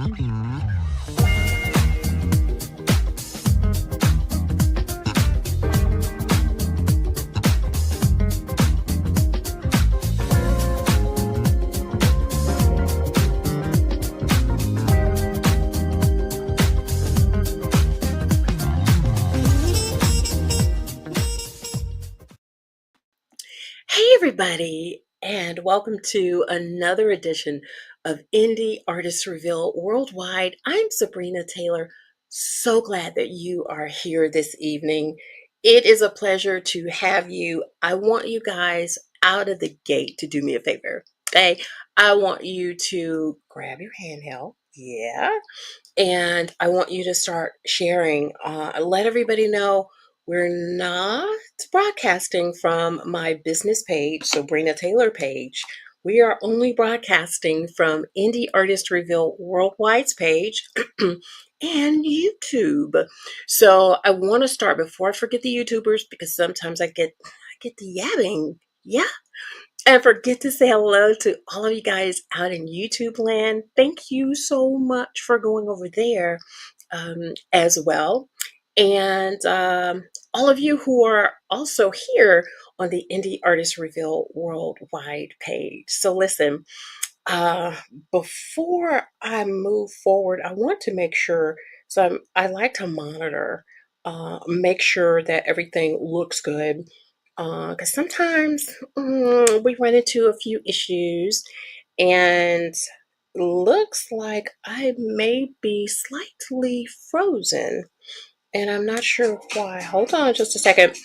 Hey, everybody, and welcome to another edition of Indie Artists Reveal Worldwide. I'm Sabrina Taylor. So glad that you are here this evening. It is a pleasure to have you. I want you guys out of the gate to do me a favor. Okay, I want you to grab your handheld. Yeah. And I want you to start sharing. Let everybody know we're not broadcasting from my business page, Sabrina Taylor page. We are only broadcasting from Indie Artist Reveal Worldwide's page and YouTube. So I want to start before I forget the YouTubers because sometimes I get the yabbing. Yeah. And forget to say hello to all of you guys out in YouTube land. Thank you so much for going over there as well. And all of you who are also here on the Indie Artist Reveal Worldwide page. So listen, uh, before I move forward, I want to make sure, I like to monitor, make sure that everything looks good. Because sometimes we run into a few issues, and looks like I may be slightly frozen, and I'm not sure why. Hold on just a second.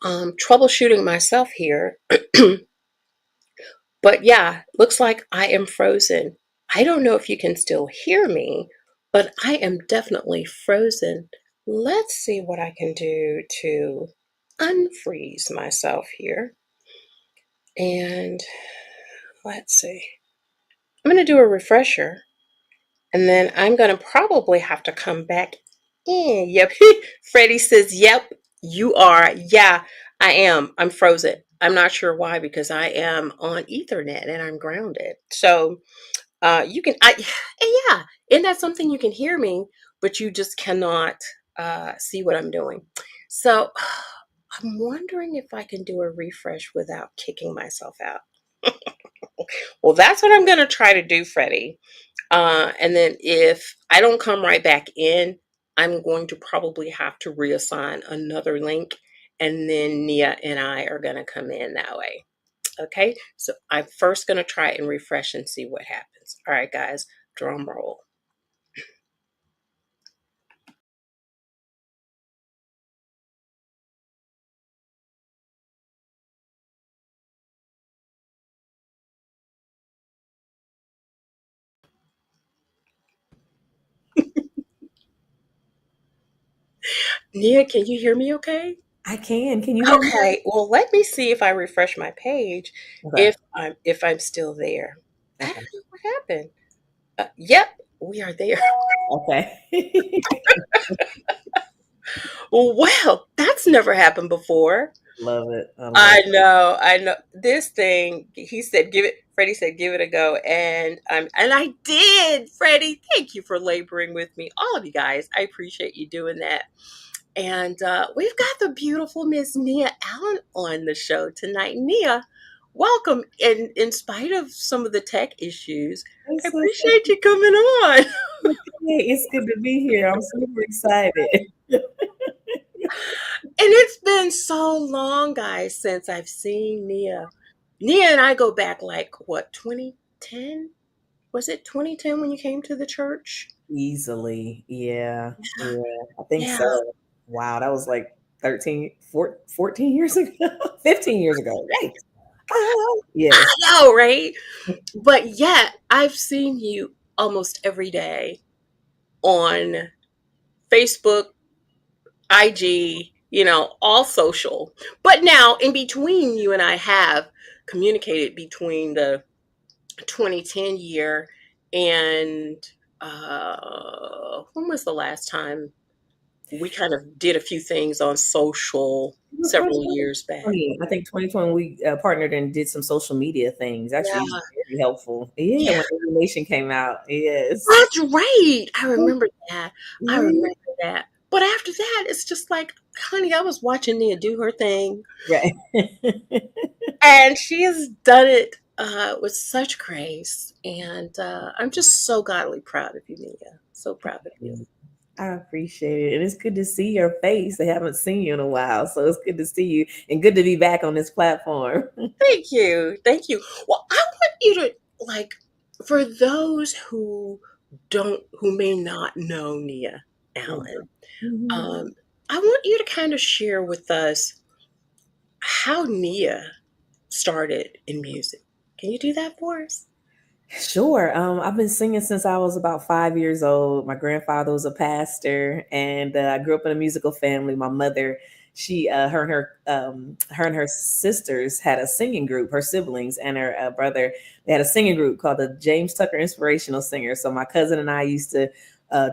Troubleshooting myself here. But yeah, looks like I am frozen. I don't know if you can still hear me, but I am definitely frozen. Let's see what I can do to unfreeze myself here. And let's see. I'm going to do a refresher, and then I'm going to probably have to come back in. Yep. Freddie says, yep, you are. Yeah, I am. I'm frozen. I'm not sure why, because I am on Ethernet and I'm grounded. So you can, and yeah, isn't that something? You can hear me, but you just cannot see what I'm doing. So I'm wondering if I can do a refresh without kicking myself out. Well, that's what I'm going to try to do, Freddie. And then if I don't come right back in, I'm going to probably have to reassign another link. And then Nia and I are going to come in that way. Okay, so I'm first going to try and refresh and see what happens. All right, guys, drum roll. Nia, can you hear me okay? I can. Can you hear me? Okay, well, let me see if I refresh my page, Okay. if I'm still there. I don't Okay. know what happened. Yep, we are there. Okay. Well, that's never happened before. Love it. I love I know, I know. This thing, he said, give it, Freddie said, give it a go. And I did, Freddie. Thank you for laboring with me. All of you guys, I appreciate you doing that. And we've got the beautiful Miss Nia Allen on the show tonight. Nia, welcome. And in spite of some of the tech issues, I It's appreciate you coming on. okay. It's good to be here. I'm super excited. And it's been so long, guys, since I've seen Nia. Nia and I go back like what, 2010? Was it 2010 when you came to the church? Easily. Yeah. Yeah. Yeah. I think Yeah. so. Wow. That was like 14 years ago, 15 years ago. Right. I Yes. know, right? But yet, I've seen you almost every day on Facebook, IG, all social. But now, in between, you and I have communicated between the 2010 year and when was the last time? We kind of did a few things on social It was several years back. 2020. I think 2020 we partnered and did some social media things. Actually, Yeah, very helpful. Yeah, yeah, when Every Nation came out. Yes. that's right. I remember that. I remember Mhm. that. But after that, it's just like, honey, I was watching Nia do her thing, Right. and she has done it with such grace. And I'm just so godly proud of you, Nia. So proud of you. I appreciate it. And it's good to see your face. I haven't seen you in a while. So it's good to see you and good to be back on this platform. Thank you. Thank you. Well, I want you to, like, for those who may not know Nia Allen, Mhm. um, I want you to kind of share with us how Nia started in music. Can you do that for us? Sure. I've been singing since I was about 5 years old. My grandfather was a pastor, and I grew up in a musical family. My mother, her and her sisters had a singing group. Her siblings and her brother, they had a singing group called the James Tucker Inspirational Singers. So my cousin and I used to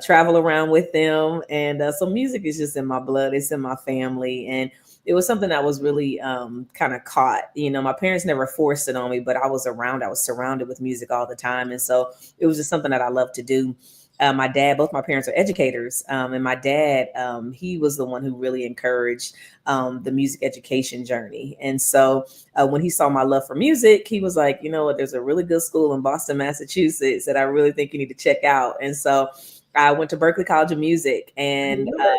travel around with them, and so music is just in my blood. It's in my family, and it was something that was really kind of caught. You know, my parents never forced it on me, but I was around, I was surrounded with music all the time. And so it was just something that I love to do. My dad, both my parents are educators. And my dad, he was the one who really encouraged the music education journey. And so when he saw my love for music, he was like, you know what, there's a really good school in Boston, Massachusetts that I really think you need to check out. And so I went to Berklee College of Music I and love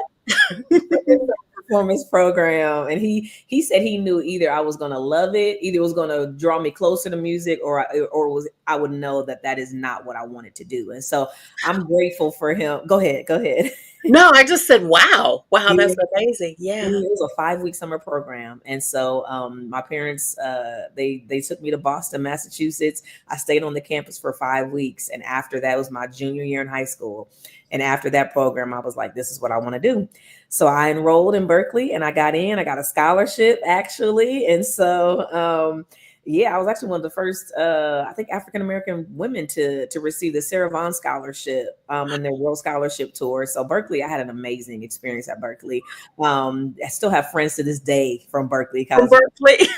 it. performance program, and he said he knew either I was going to love it, either it was going to draw me closer to music, or was I would know that that is not what I wanted to do. And so I'm grateful for him. Go ahead. No, I just said, wow. Wow, that's Yeah. amazing. Yeah. It was a 5 week summer program, and so my parents they took me to Boston, Massachusetts. I stayed on the campus for 5 weeks, and after that was my junior year in high school. And after that program, I was like, "This is what I want to do." So I enrolled in Berklee, and I got in. I got a scholarship actually, and so yeah, I was actually one of the first, I think, African American women to receive the Sarah Vaughan Scholarship in their World Scholarship Tour. So Berklee, I had an amazing experience at Berklee. I still have friends to this day from Berklee From College. Berkeley.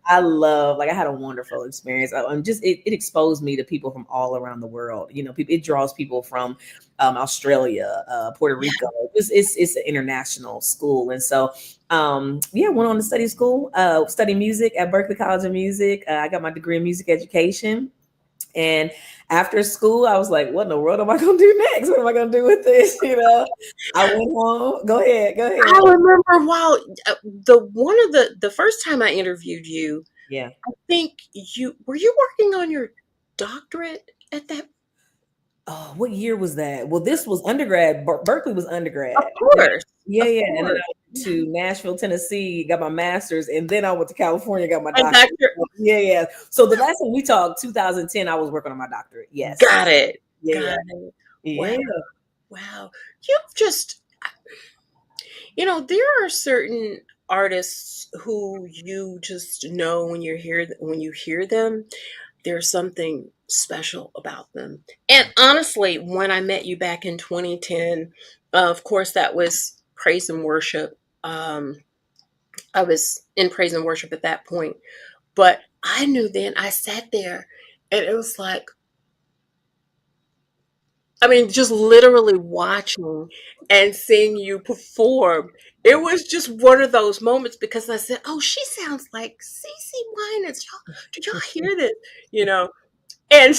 I love, like, I had a wonderful experience. And just it exposed me to people from all around the world. You know, people, it draws people from Australia, Puerto Rico. It's an international school, and so yeah, went on to study school, study music at Berklee College of Music. I got my degree in music education. And after school, I was like, what in the world am I going to do next? What am I going to do with this? You know, I went home. Go ahead. Go I ahead. remember while the one of the first time I interviewed you, Yeah. I think you were you working on your doctorate at that. Oh, what year was that? Well, this was undergrad. Berkeley was Of undergrad. course. Yeah, Of yeah. And then course. I went Yeah. to Nashville, Tennessee, got my master's, and then I went to California, got my And doctorate. doctor Yeah, yeah. So the last time we talked, 2010, I was working on my doctorate. Yes. got it. Yeah, yeah. Got it. Wow. Yeah. Wow. You've just there are certain artists who you just know when you hear them, there's something special about them. And honestly, when I met you back in 2010, of course, that was praise and worship. I was in praise and worship at that point. But I knew then I sat there and it was like, I mean, just literally watching and seeing you perform. It was just one of those moments because I said, "Oh, she sounds like Cece Winans. Y'all, did y'all hear this?" You know, and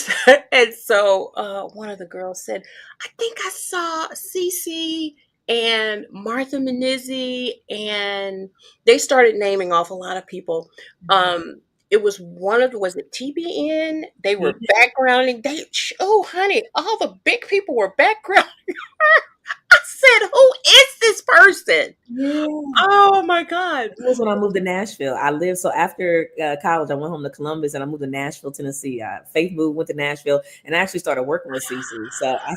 one of the girls said, "I think I saw Cece and Martha Menizzi," and they started naming off a lot of people. It was one of the was it TBN? They were Yeah. backgrounding. Oh honey, all the big people were background. I said, "Who is this person?" Yeah. Oh my god! That was when I moved to Nashville. I lived so after college, I went home to Columbus and I moved to Nashville, Tennessee. Faith moved, went to Nashville, and I actually started working with Cece. So I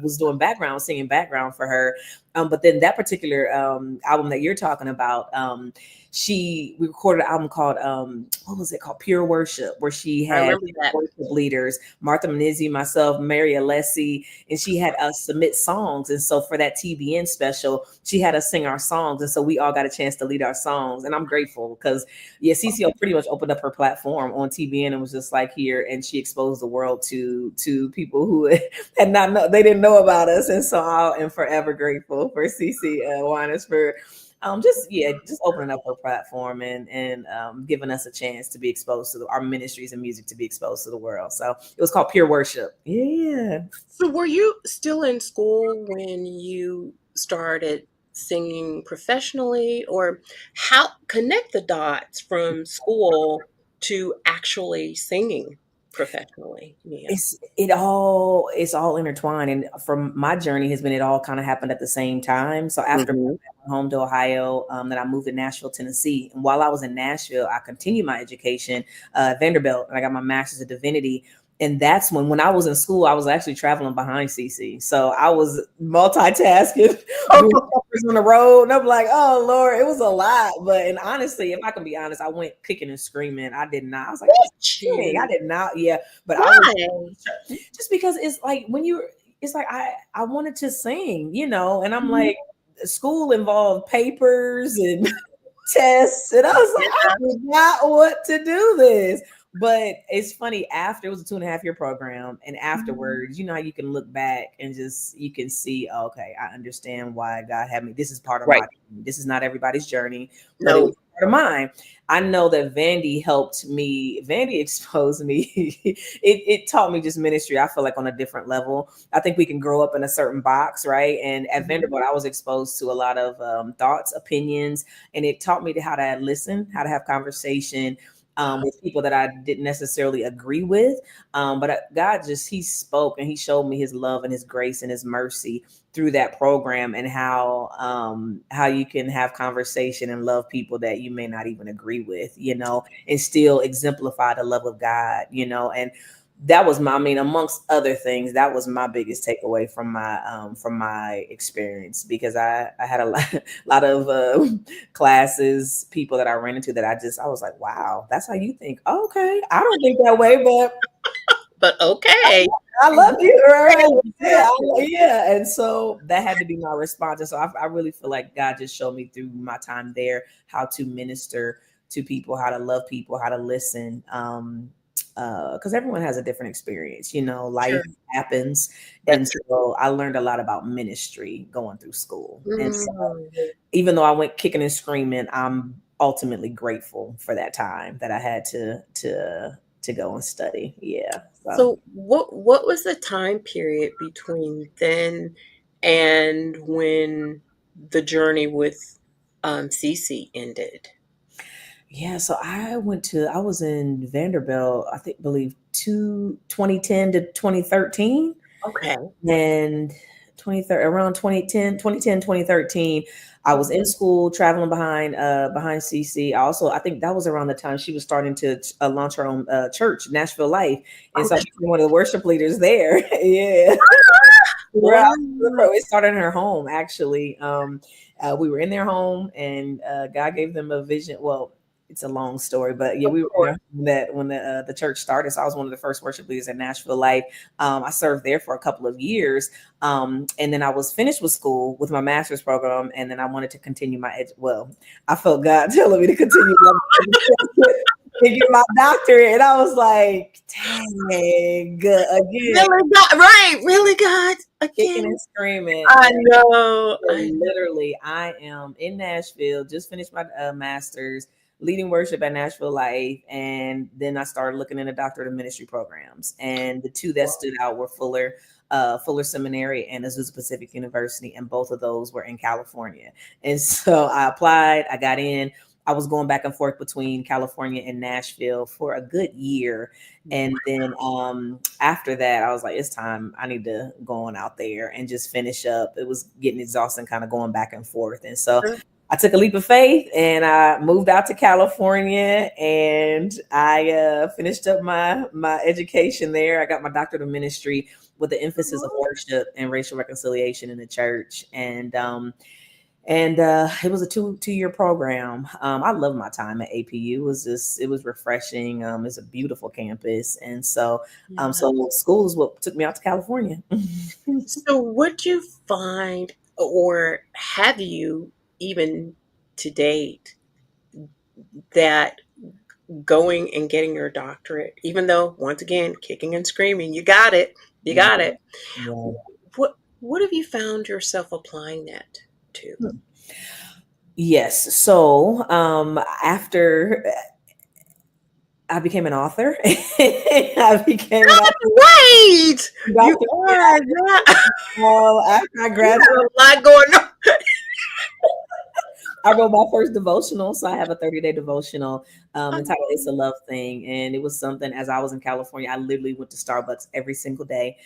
was doing background, singing background for her. But then that particular album that you're talking about, we recorded an album called what was it called, Pure Worship, where she I had remember that. worship leaders, Martha Menizzi, myself, Mary Alessi, and she had us submit songs. And so for that TBN special, she had us sing our songs, and so we all got a chance to lead our songs. And I'm grateful because yeah, CCO pretty much opened up her platform on TBN and was just like here, and she exposed the world to people who had not know, they didn't know about us. And so I am forever grateful for CC Winans for just opening up her platform and giving us a chance to be exposed to our ministries and music to be exposed to the world. So it was called Pure Worship. Yeah. So were you still in school when you started singing professionally, or how connect the dots from school to actually singing professionally? Yeah. It's all intertwined, and from my journey has been, it all kind of happened at the same time. So after Hmm. I went home to Ohio, then I moved to Nashville, Tennessee, and while I was in Nashville, I continued my education at Vanderbilt, and I got my master's of divinity. And that's when I was in school, I was actually traveling behind CC, so I was multitasking, doing covers on the road, and I'm like, oh Lord, it was a lot. But and honestly, if I can be honest, I went kicking and screaming. I did not. I was like, dang, I You. did not. Yeah, but I was Why? just because it's like it's like I wanted to sing, and I'm Mhm. like, school involved papers and tests, and I was like, I Yeah. did not want to do this. But it's funny, after it was a 2.5 year program, and Mhm. afterwards, you know how you can look back and just you can see, oh, okay, I understand why God had me. This is part of Right. my, this is not everybody's journey, but it No. was part of mine. I know that Vandy helped me. Vandy exposed me. it taught me just ministry. I feel like on a different level. I think we can grow up in a certain box, right? And at Mhm. Vanderbilt, I was exposed to a lot of thoughts, opinions, and it taught me how to listen, how to have conversation with people that I didn't necessarily agree with. But God He spoke and He showed me His love and His grace and His mercy through that program, and how you can have conversation and love people that you may not even agree with, and still exemplify the love of God, and that was my, I mean, amongst other things, that was my biggest takeaway from my experience, because I had a lot of classes, people that I ran into that I was like, wow, that's how you think. Okay, I don't think that way, but But okay. I love you, right? Yeah, Exactly. yeah. And so that had to be my response. And so I really feel like God just showed me through my time there how to minister to people, how to love people, how to listen. Because everyone has a different experience, life Sure. happens. And That's true. so I learned a lot about ministry going through school. And so Mm. even though I went kicking and screaming, I'm ultimately grateful for that time that I had to go and study. Yeah. So So what was the time period between then and when the journey with Cece ended? yeah, so I was in Vanderbilt, I think believe 2010 to 2013, Okay. and 2013, around 2010 2013, I was in Mhm. school traveling behind CC. I think that was around the time she was starting to launch her own church, Nashville Life, and so I Okay. became one of the worship leaders there. Yeah. Right. Wow. It started in her home, actually. We were in their home, and God gave them a vision. Well, it's a long story, but yeah, Of we were in course. their home that when the church started. So I was one of the first worship leaders at Nashville Life. I served there for a couple of years, and then I was finished with school with my master's program, and then I wanted to continue well, I felt God telling me to continue my to get my doctorate, and I was like, dang, again, Really, God, right? Really, God, kicking again. and screaming. I And know. so I know. literally, I am in Nashville, just finished my master's, leading worship at Nashville Life, and then I started looking into doctorate of ministry programs. And the two that stood out were Fuller Seminary and Azusa Pacific University, and both of those were in California. And so I applied, I got in. I was going back and forth between California and Nashville for a good year. And then after that, I was like, it's time. I need to go on out there and just finish up. It was getting exhausting, kind of going back and forth. And so Sure. I took a leap of faith and I moved out to California, and I finished up my education there. I got my doctorate of ministry with the emphasis of worship and racial reconciliation in the church. And it was a two-year program. I love my time at APU. It was refreshing. It's a beautiful campus, and Yeah. so school is what took me out to California. So, would you find, or have you even to date, that going and getting your doctorate, even though once again, kicking and screaming, you got it. Yeah. What have you found yourself applying that to? Yes. So after I became an author, I became an author. Wait, you Doctor. are, yeah. After I You graduated, have a lot going on. I wrote my first devotional. So I have a 30-day devotional entitled It's a Love Thing. And it was something as I was in California, I literally went to Starbucks every single day,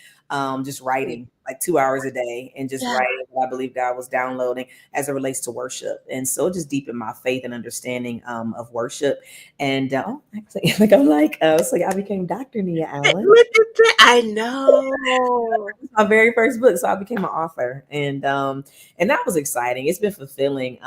just writing like 2 hours a day and just Yeah. writing what I believe God was downloading as it relates to worship. And so it just deepened my faith and understanding of worship. And actually, like I'm like, so I became Dr. Nia Allen. Look at that. I know. My very first book, so I became an author, and that was exciting. It's been fulfilling.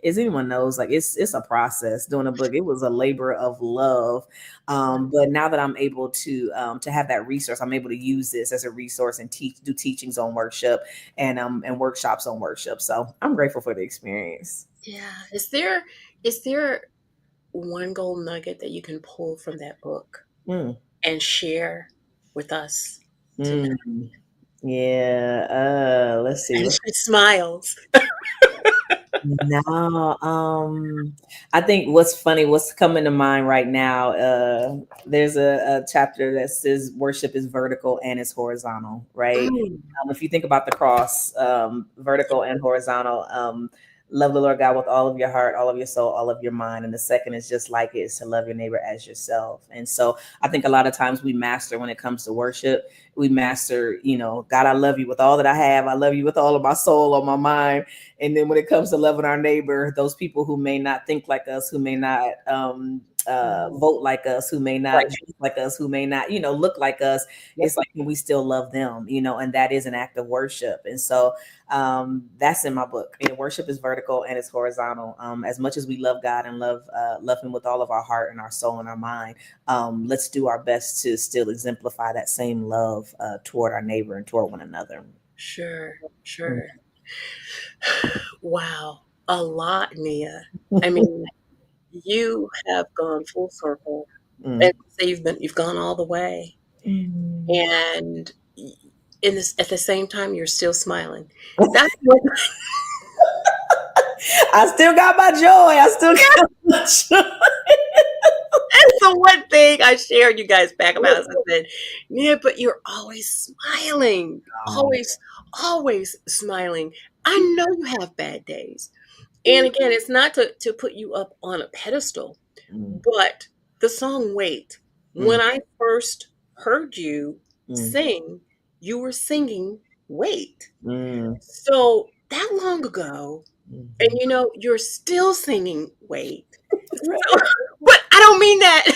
As anyone knows, like it's a process doing a book. It was a labor of love, but now that I'm able to have that resource, I'm able to use this as a resource and do teachings on worship and workshops on worship. So I'm grateful for the experience. Yeah. Is there one gold nugget that you can pull from that book Mm, and share with us tonight? mm. Yeah. Let's see. And she smiles. No, I think what's funny, what's coming to mind right now, there's a chapter that says worship is vertical and it's horizontal, right? Mm, If you think about the cross, vertical and horizontal, love the Lord God with all of your heart, all of your soul, all of your mind. And the second is just like it, is to love your neighbor as yourself. And so I think a lot of times we master when it comes to worship, we master, God, I love you with all that I have. I love you with all of my soul, all my mind. And then when it comes to loving our neighbor, those people who may not think like us, who may not vote like us, who may not right. dress like us, who may not, look like us, Yep. it's like we still love them, and that is an act of worship. And so that's in my book. Worship is vertical and it's horizontal. As much as we love God and love Him with all of our heart and our soul and our mind, let's do our best to still exemplify that same love toward our neighbor and toward one another. Sure. Mm. Sure. Wow. A lot, Nia. I mean, you have gone full circle. Mm. And say you've gone all the way. Mm. And in this at the same time you're still smiling. That's what I still got my joy. I still got my joy. that's the one thing I shared you guys back about. I said, yeah, but you're always smiling. Oh. Always smiling. I know you have bad days. And again, it's not to put you up on a pedestal, Mm, but the song Wait, mm, when I first heard you mm, sing, you were singing Wait. mm, So that long ago, and mhm. you're still singing Wait. So, Right. but I don't mean that.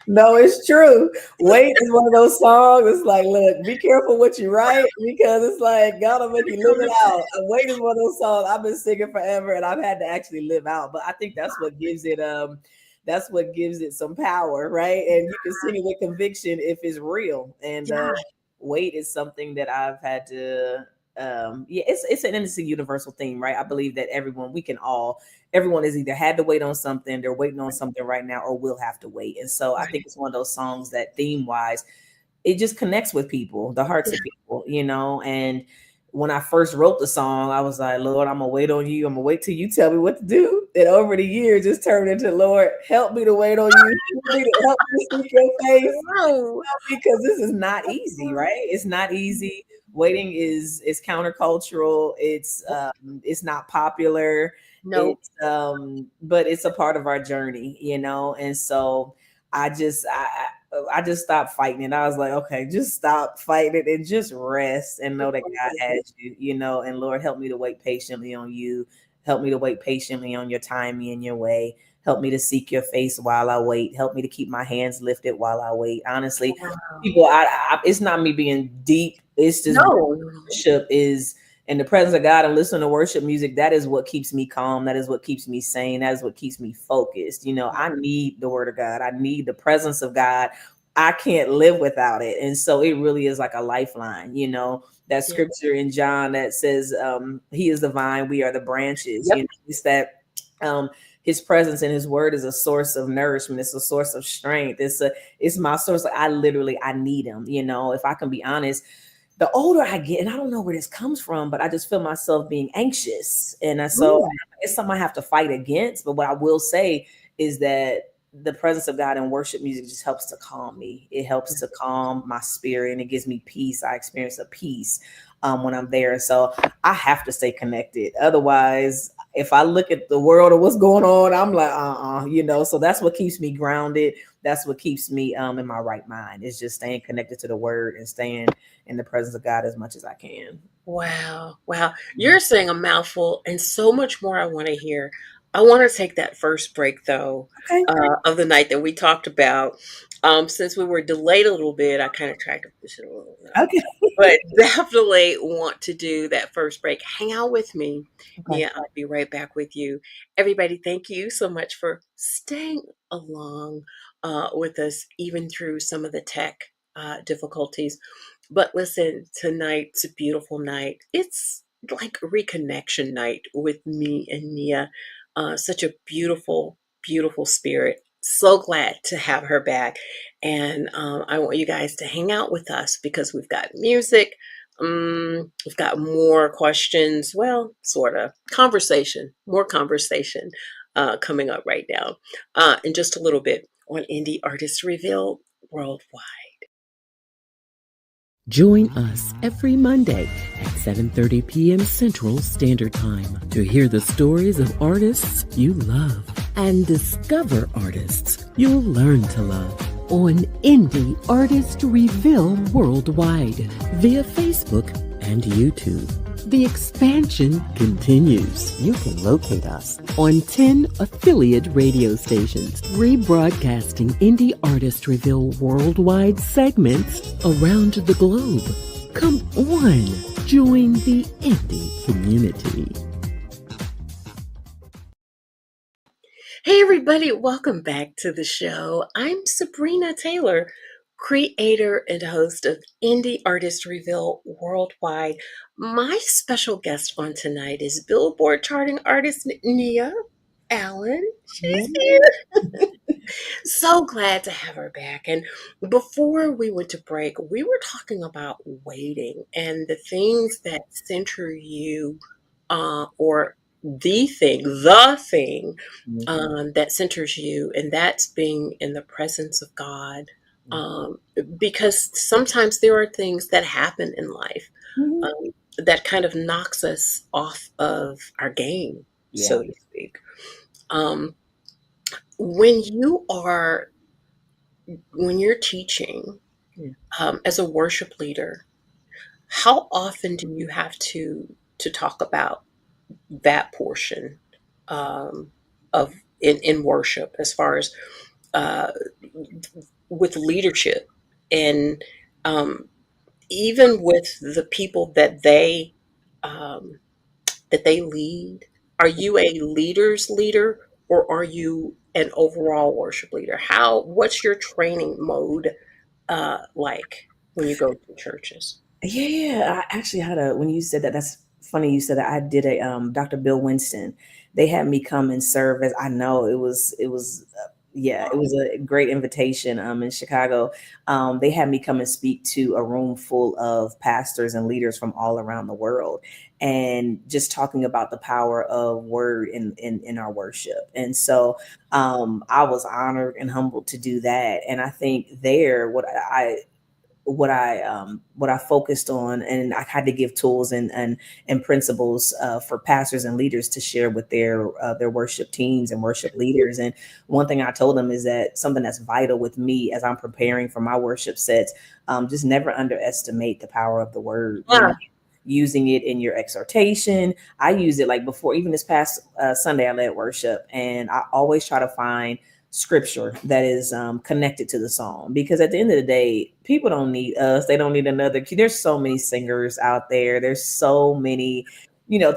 No, it's true. Wait is one of those songs. It's like, look, be careful what you write because it's like God will make you live it out. Wait is one of those songs I've been singing forever, and I've had to actually live out. But I think that's what gives it some power, right? And you can sing it with conviction if it's real. And Yeah, wait is something that I've had to. Yeah, it's a universal theme, right? I believe that everyone has either had to wait on something, they're waiting on something right now, or will have to wait. And so I think right. it's one of those songs that theme wise, it just connects with people, the hearts Yeah, of people. And when I first wrote the song, I was like, Lord, I'm gonna wait on you. I'm gonna wait till you tell me what to do. And over the years, just turned into, Lord, help me to wait on you. Help me to seek your face no, because this is not easy, right? It's not easy. Waiting is countercultural. It's not popular. no, But it's a part of our journey. And so I just I just stopped fighting it. I was like, okay, just stop fighting it and just rest and know that God has you, and Lord, help me to wait patiently on you. Help me to wait patiently on your timing and your way. Help me to seek your face while I wait. Help me to keep my hands lifted while I wait. Honestly, wow. people, it's not me being deep. It's just No, worship is in the presence of God and listening to worship music, that is what keeps me calm. That is what keeps me sane. That is what keeps me focused. I need the word of God. I need the presence of God. I can't live without it. And so it really is like a lifeline, that Yeah. scripture in John that says, he is the vine, we are the branches. Yep. It's that um his presence and his word is a source of nourishment. It's a source of strength. It's my source. I need him. If I can be honest, the older I get, and I don't know where this comes from, but I just feel myself being anxious. And so Mm. it's something I have to fight against. But what I will say is that the presence of God and worship music just helps to calm me. It helps to calm my spirit and it gives me peace. I experience a peace when I'm there. So I have to stay connected. Otherwise, if I look at the world or what's going on, I'm like, so that's what keeps me grounded. That's what keeps me in my right mind. Is just staying connected to the word and staying in the presence of God as much as I can. Wow. Wow. You're saying a mouthful and so much more I want to hear. I want to take that first break, though, Okay. of the night that we talked about. Since we were delayed a little bit, I kind of tried to push it a little bit. Okay. But definitely want to do that first break. Hang out with me. Okay. Yeah, I'll be right back with you. Everybody, thank you so much for staying along with us, even through some of the tech difficulties. But listen, tonight's a beautiful night. It's like a reconnection night with me and Nia. Such a beautiful, beautiful spirit. So glad to have her back. And I want you guys to hang out with us because we've got music. We've got more questions. Well, sort of conversation, more conversation coming up right now in just a little bit on Indie Artists Revealed Worldwide. Join us every Monday at 7:30 p.m. Central Standard Time to hear the stories of artists you love and discover artists you'll learn to love on Indie Artist Reveal Worldwide via Facebook and YouTube. The expansion continues. You can locate us on 10 affiliate radio stations, rebroadcasting Indie Artist Reveal Worldwide segments around the globe. Come on, join the indie community. Hey everybody, welcome back to the show. I'm Sabrina Taylor, creator and host of Indie Artist Reveal Worldwide. My special guest on tonight is Billboard charting artist Nia Allen. She's here. So glad to have her back. And before we went to break, we were talking about waiting and the things that center you, or the thing that centers you, and that's being in the presence of God. Um, because sometimes there are things that happen in life Mhm. um, that kind of knocks us off of our game, Yeah. so to speak. Um, when you are when you're teaching Yeah. as a worship leader, how often do you have to talk about that portion um, of in worship, as far as uh, with leadership and um, even with the people um, that they lead? Are you a leader's leader or are you an overall worship leader? What's your training mode like when you go to churches? Yeah. I actually had when you said that, that's funny. You said that I did Dr. Bill Winston. They had me come and serve as, I know yeah, it was a great invitation in Chicago. They had me come and speak to a room full of pastors and leaders from all around the world and just talking about the power of word in our worship. And so I was honored and humbled to do that. And I think there, what I focused on, and I had to give tools and principles for pastors and leaders to share with their worship teams and worship leaders. And one thing I told them is that something that's vital with me as I'm preparing for my worship sets, just never underestimate the power of the word. Yeah. Using it in your exhortation. I use it like before, even this past Sunday, I led worship, and I always try to find scripture that is connected to the song, because at the end of the day, people don't need us, they don't need another. There's so many singers out there, there's so many,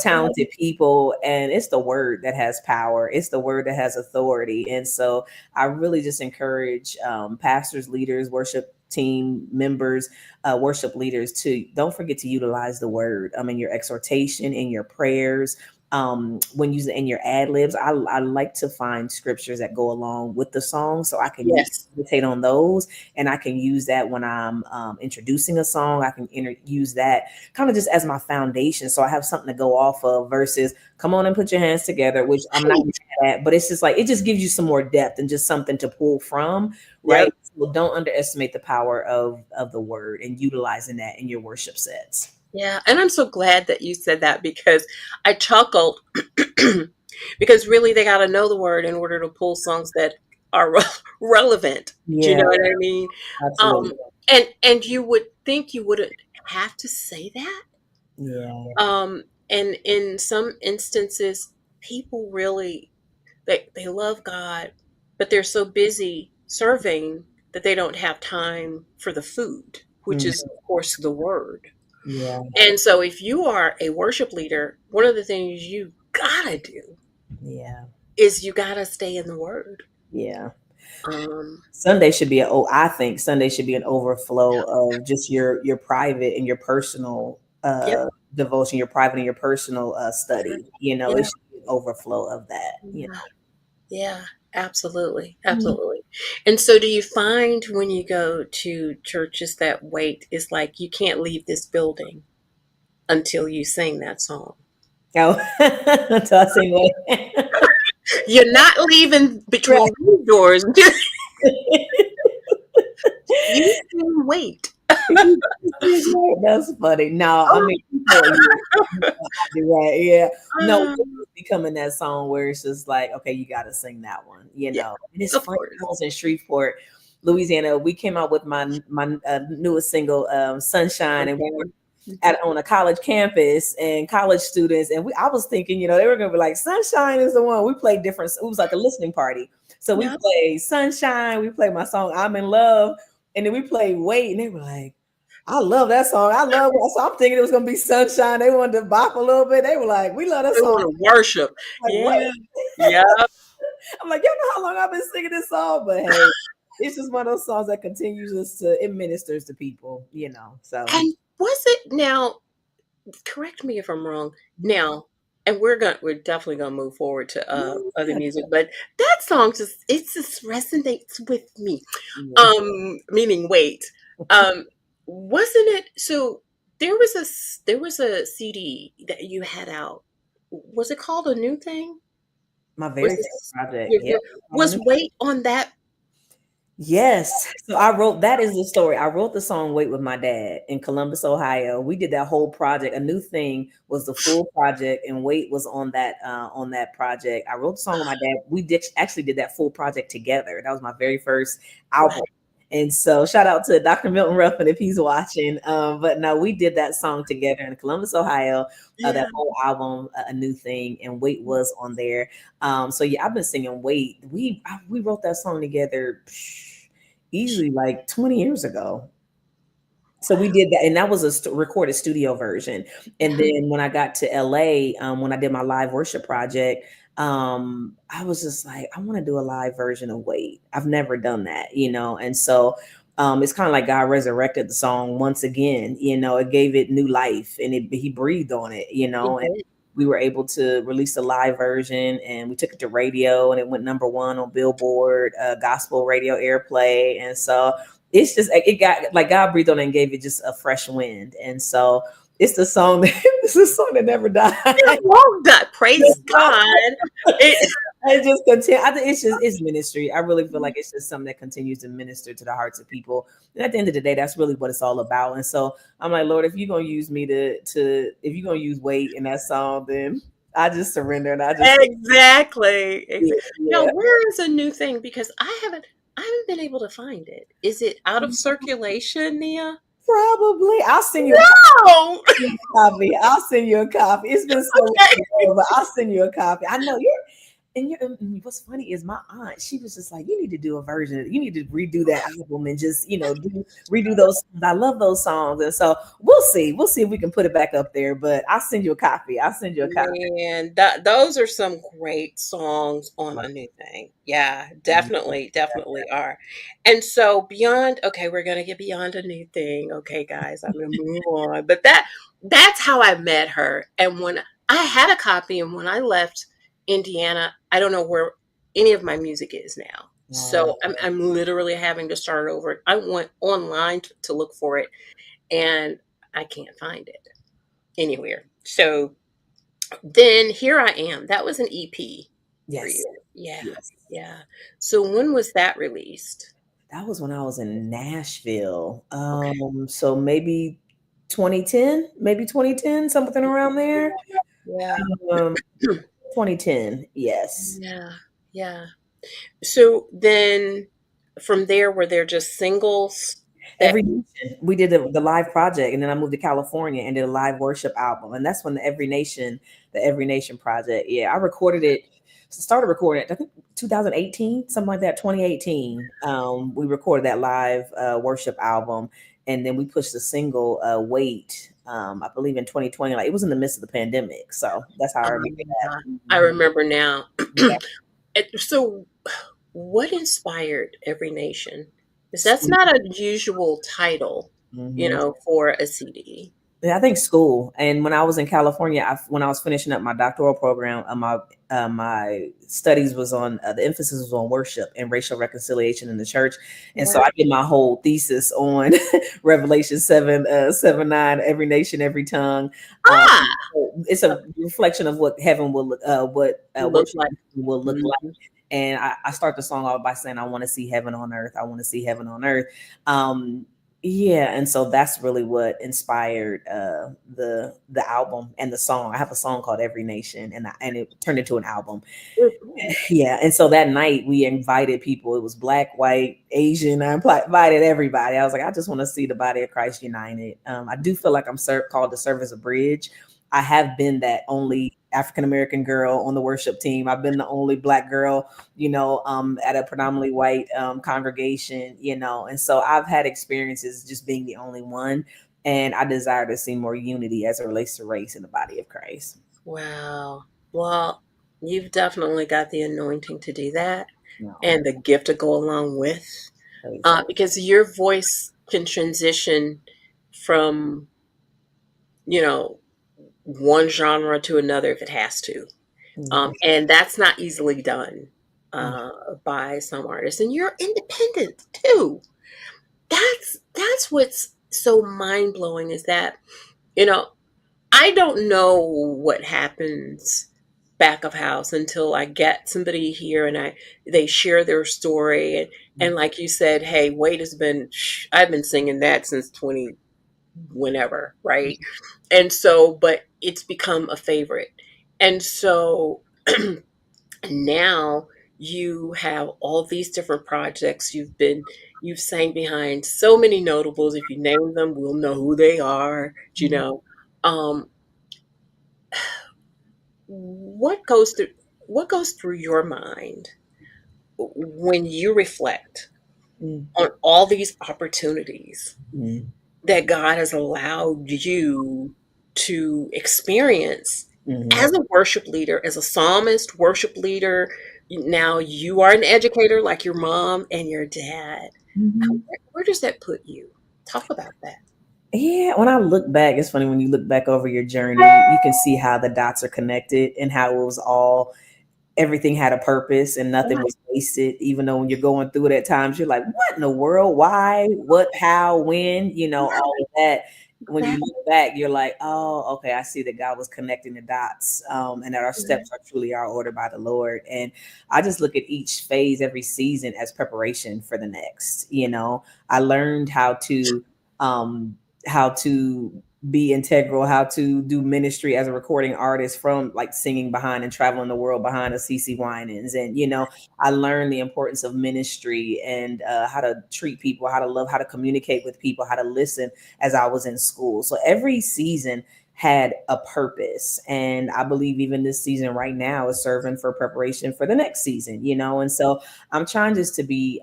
talented people, and it's the word that has power, it's the word that has authority. And so I really just encourage pastors, leaders, worship team members, worship leaders, to don't forget to utilize the word in your exhortation, in your prayers, when using in your ad libs. I like to find scriptures that go along with the song, so I can Yes. meditate on those, and I can use that when I'm introducing a song. I can use that kind of just as my foundation, so I have something to go off of, versus come on and put your hands together, which I'm not Right. mad at, but it's just like, it just gives you some more depth and just something to pull from, Yep. right? So don't underestimate the power of the word and utilizing that in your worship sets. Yeah, and I'm so glad that you said that because I chuckled because really they got to know the word in order to pull songs that are relevant. Do you Yeah, know what I mean? absolutely. Um, and you would think you wouldn't have to say that. Yeah. And in some instances, people really they love God, but they're so busy serving that they don't have time for the food, which Mm, is of course the word. yeah. And so if you are a worship leader, one of the things you gotta do Yeah. is you gotta stay in the word. Yeah. Um, Sunday should be I think Sunday should be an overflow of just your private and your personal yep, devotion, your private and your personal that's right. study. Yeah, It should be an overflow of that. yeah, yeah, absolutely, Mhm. absolutely. And so do you find when you go to churches that wait is like you can't leave this building until you sing that song? Oh, until I sing that. You're not leaving Right. between these doors until you can wait. That's funny. No, I mean, people, you're right. Yeah. No, Um, it's becoming that song where it's just like, okay, you got to sing that one, yeah, And it's of funny. course. I was in Shreveport, Louisiana. We came out with my newest single, Sunshine, and we were Okay. Mhm. on a college campus and college students. And I was thinking, they were gonna be like, Sunshine is the one. We played different. It was like a listening party. So we Yeah. played Sunshine. We played my song I'm in Love, and then we played Wait, and they were like, I love that song. I love it. So I'm thinking it was gonna be Sunshine. They wanted to bop a little bit. They were like, we love that They song. wanna worship. I'm like, Yeah. wait. Yeah. I'm like, y'all know how long I've been singing this song, but hey, it's just one of those songs that continues it ministers to people. So And was it now, correct me if I'm wrong, now, and we're definitely gonna move forward to, other yeah. music, but that song just resonates with me. Yeah. Meaning wait. Um, wasn't it so there was a CD that you had out. Was it called A New Thing? My Was very first this project. Yeah. was Wait on that? Yes. So I wrote that is the story. I wrote the song Wait with my dad in Columbus, Ohio. We did that whole project. A New Thing was the full project, and Wait was on that project. I wrote the song with my dad. We actually did that full project together. That was my very first Right. album. And so shout out to Dr. Milton Ruffin if he's watching. But no, we did that song together in Columbus, Ohio. That Yeah. whole album, A New Thing, and Wait was on there. So yeah, I've been singing Wait. We wrote that song together easily like 20 years ago. So we did that, and that was a recorded studio version. And Yeah. then when I got to LA, when I did my live worship project, I was just like, I want to do a live version of Wait. I've never done that. And so it's kind of like God resurrected the song once again. It gave it new life, and He breathed on it. And Mhm. we were able to release the live version, and we took it to radio, and it went number one on Billboard, gospel radio airplay. And so it's just it got like God breathed on it and gave it just a fresh wind. And so it's the song that it's a song that never died. It won't die. Praise God. It I just continue. I think it's ministry. I really feel like it's just something that continues to minister to the hearts of people. And at the end of the day, that's really what it's all about. And so I'm like, Lord, if you're gonna use me to if you're gonna use Wait in that song, then I just surrender, and I just exactly. Now, yeah. where is A New Thing? Because I haven't been able to find it. Is it out of circulation, Nia? Probably. I'll send you a No. copy. I'll send you a copy. It's been so long Okay. ago, but I'll send you a copy. I know you're. and what's funny is my aunt, she was just like, you need to do a version, you need to redo that album and just, redo those songs. I love those songs. And so we'll see if we can put it back up there, but I'll send you a copy. I'll send you a copy. Man, those are some great songs on A New Thing. Yeah, definitely, definitely are. And so beyond, okay, we're gonna get beyond A New Thing. Okay, guys, I'm gonna move on. But that's how I met her. And when I had a copy, and when I left Indiana, I don't know where any of my music is now. Oh, So I'm literally having to start over. I went online to look for it, and I can't find it anywhere. So then here I am. That was an EP for yes. you. Yeah. Yes. Yeah. So when was that released? That was when I was in Nashville. Okay. So maybe 2010, maybe 2010, something around there. Yeah. Um, 2010, yes. Yeah. Yeah. So then from there, were there just singles that, Every Nation. We did the live project, and then I moved to California and did a live worship album, and that's when the Every Nation project. Yeah, I recorded it. Started recording it. I think 2018, something like that. 2018. We recorded that live worship album, and then we pushed the single "Wait." I believe in 2020. Like it was in the midst of the pandemic, so that's how I remember yeah, that. I Mhm. remember now. Yeah. So what inspired Every Nation? Because that's not a usual title, Mhm. for a CD. Yeah, I think school. And when I was in California, when I was finishing up my doctoral program, my studies was on the emphasis was on worship and racial reconciliation in the church, and so Wow. I did my whole thesis on Revelation 7:9, every nation, every tongue. Um, Ah, so it's a reflection of what heaven will, what look worship like. will look like. Mhm. And I start the song off by saying, "I want to see heaven on earth. I want to see heaven on earth." Um, yeah, and so that's really what inspired the album and the song. I have a song called Every Nation, and it turned into an album. Mhm. Yeah, and so that night we invited people. It was black, white, Asian. Invited everybody. I was like, I just want to see the body of Christ united. I do feel like I'm called to serve as a bridge. I have been that only African American girl on the worship team. I've been the only black girl, at a predominantly white congregation, and so I've had experiences just being the only one. And I desire to see more unity as it relates to race in the body of Christ. Wow. Well, you've definitely got the anointing to do that No, and the gift to go along with, praise the Lord. because your voice can transition from, you know, one genre to another if it has to. Mhm. And that's not easily done uh, by some artists. And you're independent too. That's what's so mind blowing is that, you know, I don't know what happens back of house until I get somebody here and they share their story and like you said, hey, Wade has been I've been singing that since 20 whenever, right? And so but it's become a favorite. And so now you have all these different projects you've sang behind so many notables. If you name them, we'll know who they are, you Mhm. know. Um, what goes through what goes through your mind when you reflect Mm, on all these opportunities mm, that God has allowed you to experience mhm, as a worship leader, as a psalmist, worship leader? Now you are an educator like your mom and your dad. mhm. Where does that put you? Talk about that. Yeah, when I look back, it's funny when you look back over your journey, you can see how the dots are connected and how it was all everything had a purpose and nothing Yeah, was wasted. Even though when you're going through it at times, you're like, what in the world? Why? What? How? When? All of that. When you exactly. look back, you're like, oh, okay, I see that God was connecting the dots, and that our steps are truly are ordered by the Lord. And I just look at each phase, every season as preparation for the next. I learned um, how to be integral, how to do ministry as a recording artist from like singing behind and traveling the world behind a CC Winans. And, I learned the importance of ministry and how to treat people, how to love, how to communicate with people, how to listen as I was in school. So every season had a purpose. And I believe even this season right now is serving for preparation for the next season, you know? And so I'm trying just to be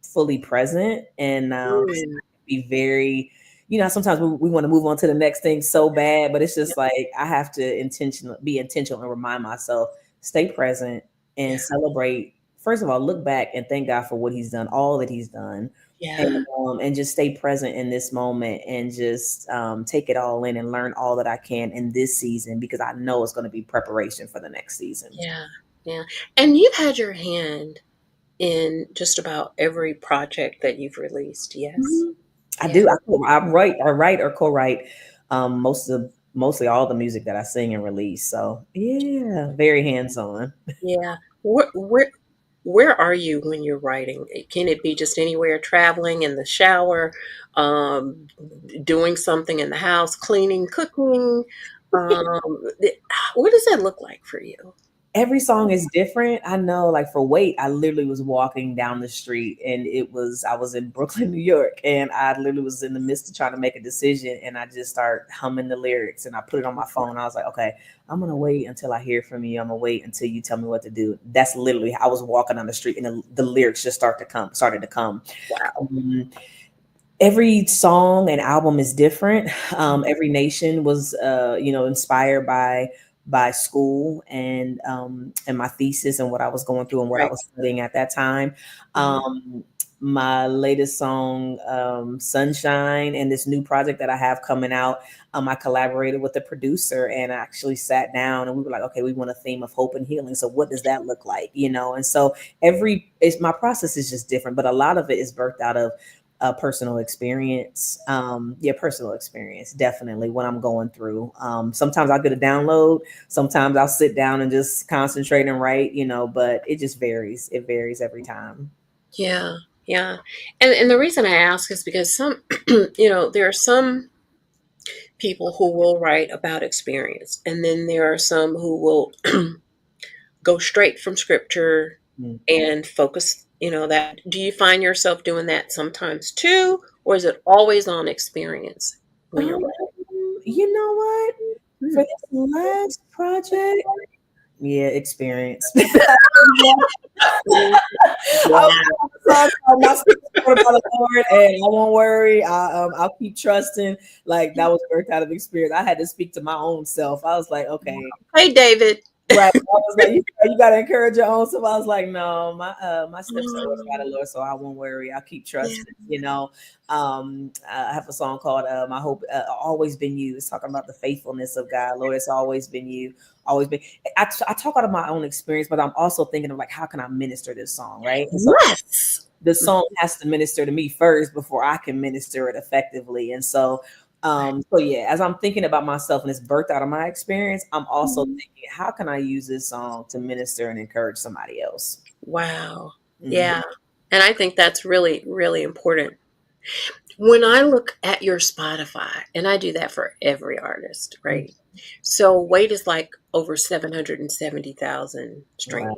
fully present and Mm, be very, you know, sometimes we want to move on to the next thing so bad, but it's yeah, just like I have to be intentional and remind myself, stay present and yeah, celebrate. First of all, look back and thank God for what he's done, all that he's done, yeah, and just stay present in this moment and just take it all in and learn all that I can in this season because I know it's going to be preparation for the next season. yeah, yeah. And you've had your hand in just about every project that you've released. Yes. Mhm. I Yeah. do. I write or co-write mostly all the music that I sing and release. So yeah, very hands on. Yeah. Where are you when you're writing? Can it be just anywhere, traveling, in the shower, um, doing something in the house, cleaning, cooking? Th- what does that look like for you? Every song is different. I know, like for Wait, I literally was walking down the street and I was in Brooklyn, New York, and I literally was in the midst of trying to make a decision and I just start humming the lyrics and I put it on my phone. I was like, okay, I'm gonna wait until I hear from you. I'm gonna wait until you tell me what to do. That's literally I was walking on the street and the lyrics just started to come. Wow. Um, every song and album is different. Every nation was, inspired by school and my thesis and what I was going through and what I Right. was studying at that time. Mhm. Um, my latest song, Sunshine, and this new project that I have coming out, I collaborated with the producer and I actually sat down and we were like, okay, we want a theme of hope and healing. So what does that look like? You know, and so my process is just different, but a lot of it is birthed out of personal experience. Personal experience, definitely what I'm going through. Sometimes I'll get a download, sometimes I'll sit down and just concentrate and write, you know, but it just varies. It varies every time. Yeah. Yeah. And the reason I ask is because there are some people who will write about experience, and then there are some who will go straight from scripture Mm. and focus, that. Do you find yourself doing that sometimes too, or is it always on experience when you're Um, writing? you know what? For Hmm. this last project, yeah, experience. I Yeah. have a song called "My Steps Are Ordered by the Lord," and I won't worry. I'll keep trusting. Like that was birthed out of experience. I had to speak to my own self. I was like, okay, Hey, David. right. I was like, you got to encourage your own self. I was like, no, my steps are ordered by the Um, Lord, so I won't worry. I'll keep yeah. trusting. You know, I have a song called "My Hope Always Been You." It's talking about the faithfulness of God. Lord, it's always been you, always been. I talk out of my own experience, but I'm also thinking of like, how can I minister this song, right? And so Yes. the song has to minister to me first before I can minister it effectively. And so yeah, as I'm thinking about myself and it's birthed out of my experience, I'm also Mhm. thinking, how can I use this song to minister and encourage somebody else? Wow. Mhm. Yeah. And I think that's really, really important. When I look at your Spotify, and I do that for every artist, right? So Wait is like over 770,000 Wow. streams.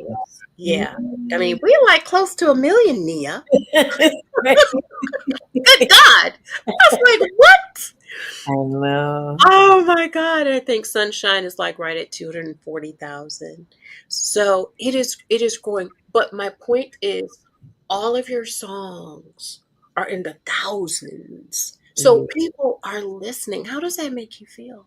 Yeah. I mean, Mhm. we're like close to a million, Nia. Good God. I was like, what? I know. Oh my God. I think Sunshine is like right at 240,000. So it is growing. But my point is all of your songs are in the thousands. So Yeah. people are listening. How does that make you feel?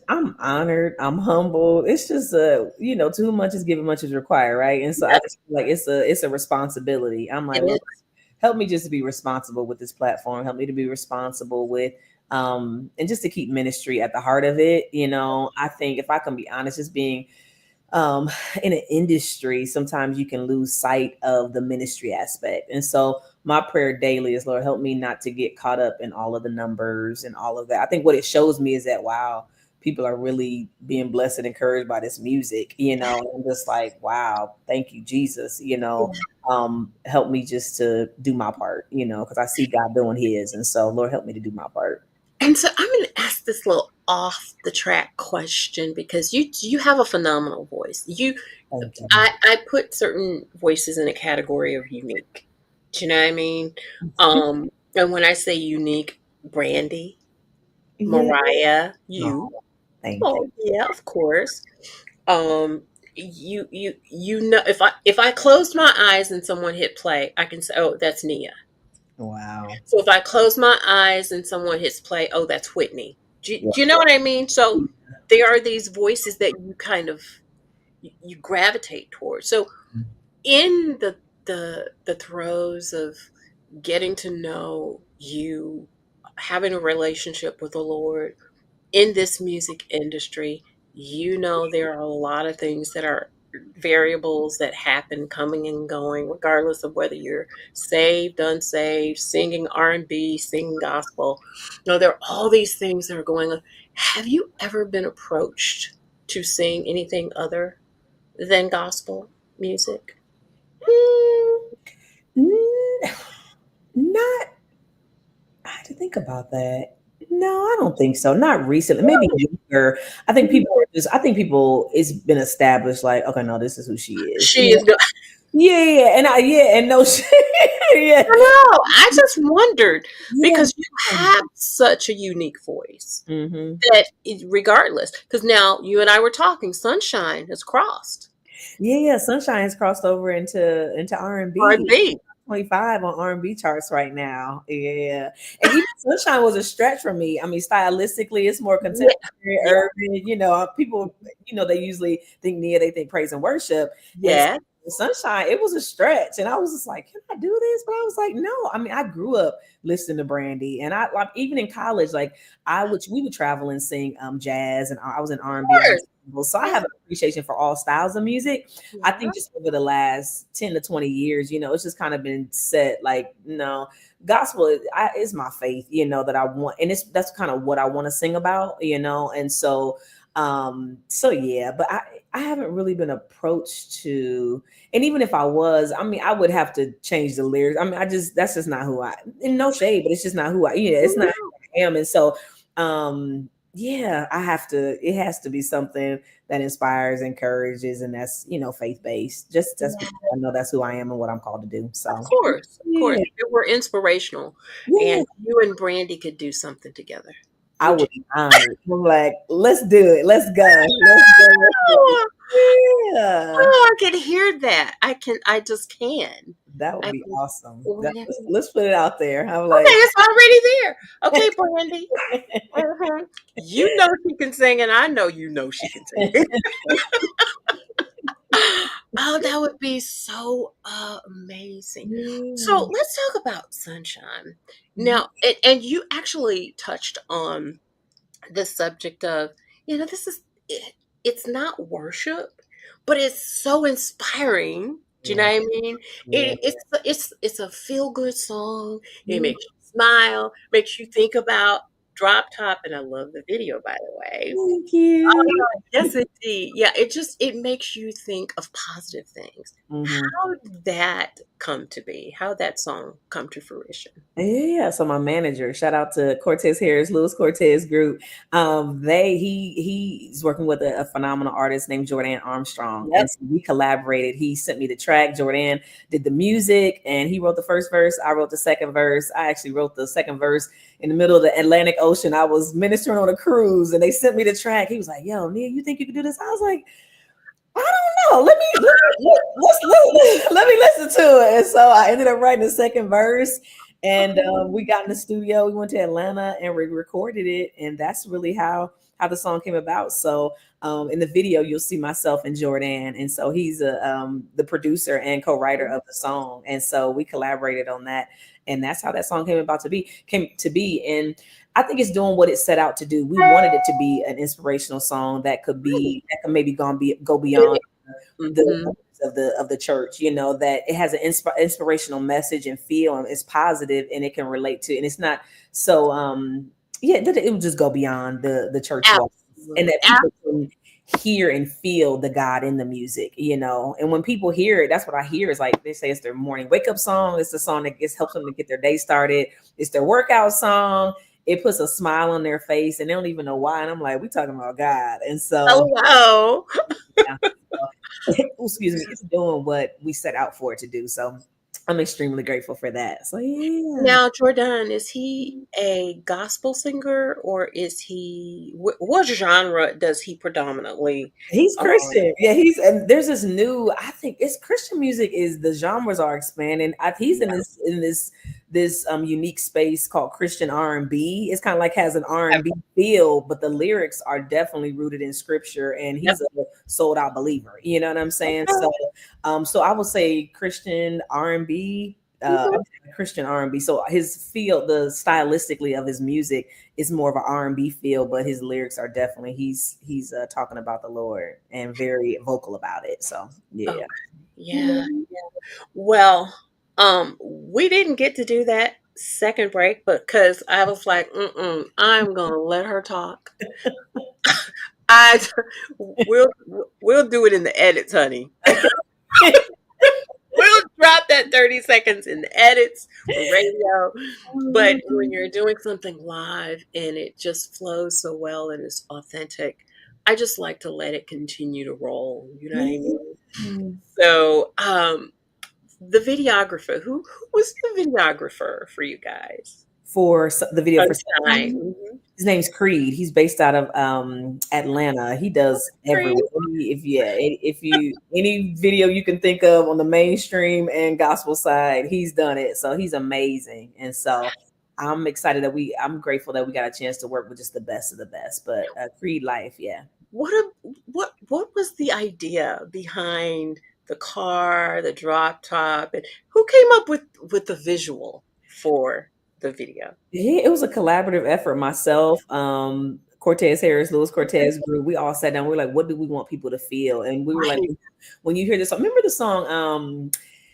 I'm honored. I'm humbled. It's just too much is given, much is required, right? And so I Yes, just feel like it's a responsibility. I'm it like, Lord, is. help me just to be responsible with this platform. Help me to be responsible with and just to keep ministry at the heart of it. You know, I think if I can be honest, just being um, in an industry, sometimes you can lose sight of the ministry aspect. And so my prayer daily is, Lord, help me not to get caught up in all of the numbers and all of that. I think what it shows me is that, wow, people are really being blessed and encouraged by this music, you know, and I'm just like, wow, thank you, Jesus, help me just to do my part, you know, because I see God doing his. And so, Lord, help me to do my part. And so I'm going to ask this little off the track question because you have a phenomenal voice. Thank you. I put certain voices in a category of unique. Do you know what I mean? And when I say unique, Brandy. Yeah. Mariah, Oh, you. thank you. Oh yeah, of course. Um, you know, if I closed my eyes and someone hit play, I can say, oh, that's Nia. Wow. So if I close my eyes and someone hits play, oh, that's Whitney. Wow. Do you know what I mean? So there are these voices that you kind of you gravitate towards. So in the throes of getting to know you, having a relationship with the Lord in this music industry, you know there are a lot of things that are variables that happen coming and going regardless of whether you're saved, unsaved, singing R&B, singing gospel. You know, there are all these things that are going on. Have you ever been approached to sing anything other than gospel music? Hmm. N- Not. I had to think about that. No, I don't think so. Not recently. Maybe younger. I think people are just. I think people. It's been established. Like, okay, no, this is who she is. She is good. Yeah, yeah, and and no, shit. Yeah, I know. I just wondered yeah. because you have such a unique voice Mm-hmm. that regardless, because now you and I were talking, Sunshine has crossed Yeah, yeah. Sunshine has crossed over into R&B. R&B. 25 on R&B charts right now. Yeah. And even Sunshine was a stretch for me. I mean, stylistically, it's more Yeah, contemporary, yeah, urban. People, they usually think Nia, they think praise and worship. And yeah. Sunshine, it was a stretch. And I was just like, can I do this? But I was like, no. I mean, I grew up listening to Brandy. And I like even in college, like we would travel and sing jazz, and I was in R&B Of ensemble. So I course. have an appreciation for all styles of music. I Yeah. think just over the last 10 to 20 years, it's just kind of been set like, no, gospel is my faith, that I want. And that's kind of what I want to sing about, And so yeah, but I haven't really been approached to, and even if I was, I mean, I would have to change the lyrics. I mean, that's just not who and no shade, but it's just not who it's not who I am. And so, yeah, it has to be something that inspires, encourages, and that's faith based. Just Yeah. because I know that's who I am and what I'm called to do. Of So course. Of course. yeah, If it were inspirational yeah, and you and Brandy could do something together, I would you? would be honored. I'm like, let's do it. Let's go. Let's go. Let's go. Oh, Yeah, oh, I can hear that. I just can. that would I be can. awesome. Whenever. Let's put it out there. I'm Okay, like, it's already there. Okay, Brandy. Mhm. You know she can sing, and I know you know she can sing. Oh, that would be so amazing. So yeah, let's talk about Sunshine. yeah, Now, and you actually touched on the subject of, this is it's not worship, but it's so inspiring. Do you know yeah, what I mean? yeah. It's a feel good song. It Yeah. makes you smile, makes you think about Drop Top, and I love the video, by the way. Thank you. Yes, indeed. Yeah, it makes you think of positive things. Mhm. How did that come to be? How did that song come to fruition? Yeah, so my manager, shout out to Cortez Harris, Louis Cortez Group. He's working with a phenomenal artist named Jordan Armstrong, Yep. and so we collaborated. He sent me the track. Jordan did the music, and he wrote the first verse. I wrote the second verse. I actually wrote the second verse in the middle of the Atlantic Ocean. I was ministering on a cruise, and they sent me the track. He was like, "Yo, Nia, you think you could do this?" I was like, I don't know. Let me listen to it. And so I ended up writing the second verse, and we got in the studio. We went to Atlanta and we recorded it, and that's really how the song came about. So in the video, you'll see myself and Jordan, and so he's the producer and co-writer of the song, and so we collaborated on that, and that's how that song came to be, and I think it's doing what it set out to do. We wanted it to be an inspirational song that could maybe go beyond the Mm-hmm. of the church. That it has an inspirational message and feel, and it's positive, and it can relate to, and it's not so yeah, that it would just go beyond the church walls, and Absolutely. that people can hear and feel the God in the music. And when people hear it, that's what I hear is like they say it's their morning wake up song. It's the song that helps them to get their day started. It's their workout song. It puts a smile on their face, and they don't even know why. And I'm like, we talking about God, and so Hello. yeah. So, excuse me, it's doing what we set out for it to do. So I'm extremely grateful for that. So yeah. Now, Jordan, is he a gospel singer or is he what genre does he predominantly He's um Christian. Yeah, he's and there's this new. I think it's Christian music. Is the genres are expanding. He's in yeah, this unique space called Christian R&B. It's kind of like has an okay. R&B feel, but the lyrics are definitely rooted in scripture. And Yep. he's a sold out believer. You know what I'm saying? Okay. So I would say Christian R&B. Mhm. Christian R&B. So his feel, the stylistically of his music is more of an R&B feel, but his lyrics are definitely he's talking about the Lord and very vocal about it. So Okay. yeah. Yeah. Well, we didn't get to do that second break because I was like, I'm gonna let her talk. I we'll we'll do it in the edits, honey. Okay. We'll drop that 30 seconds in the edits for radio. But when you're doing something live and it just flows so well and it's authentic, I just like to let it continue to roll. You know what I mean? So, the videographer, who was the videographer for you guys? For the video for Sunshine. Sunshine, Mhm. his name's Creed. He's based out of Atlanta. He does Great. everywhere. If you any video you can think of on the mainstream and gospel side, he's done it. So he's amazing. And so I'm grateful that we got a chance to work with just the best of the best. But Creed Life, yeah. What was the idea behind the car, the drop top, and who came up with the visual for the video? It was a collaborative effort. Myself, Cortez Harris, Louis Cortez group, we all sat down. We were like, what do we want people to feel? And we were like, Right. when you hear this song, remember the song?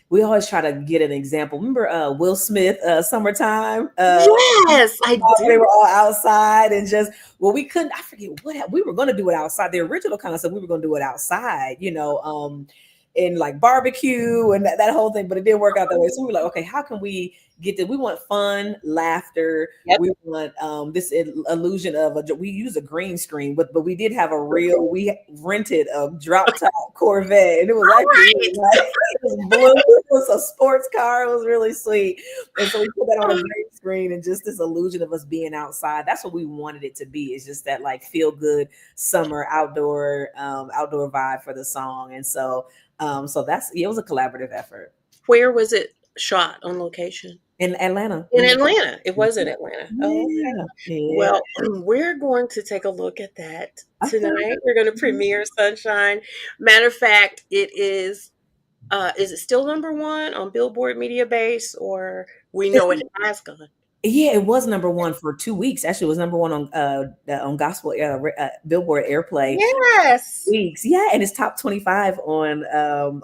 We always try to get an example. Remember Will Smith, Summertime? Yes, I They do. were all outside and just, well, we couldn't, I forget we were going to do it outside. The original concept, we were going to do it outside, in like barbecue and that whole thing, but it didn't work out that way. So we were like, okay, how can we get this? We want fun, laughter. Yep. We want this illusion of we use a green screen, but we did have a real. We rented a drop top Corvette, and it was All actually right. really nice. It was blue. It was a sports car. It was really sweet, and so we put that on a green screen, and just this illusion of us being outside. That's what we wanted it to be. It's just that like feel good summer outdoor vibe for the song, and so it was a collaborative effort Where was it shot on location? in Atlanta. In Atlanta. It was in Atlanta. Oh, okay. Yeah, yeah. Well, we're going to take a look at that Okay. tonight. We're going to premiere Sunshine. Matter of fact, is it still number one on Billboard Media Base, or we know it has gone? Yeah, it was number one for 2 weeks. Actually, it was number one on gospel Billboard Airplay Yes. weeks. Yeah, and it's top 25 on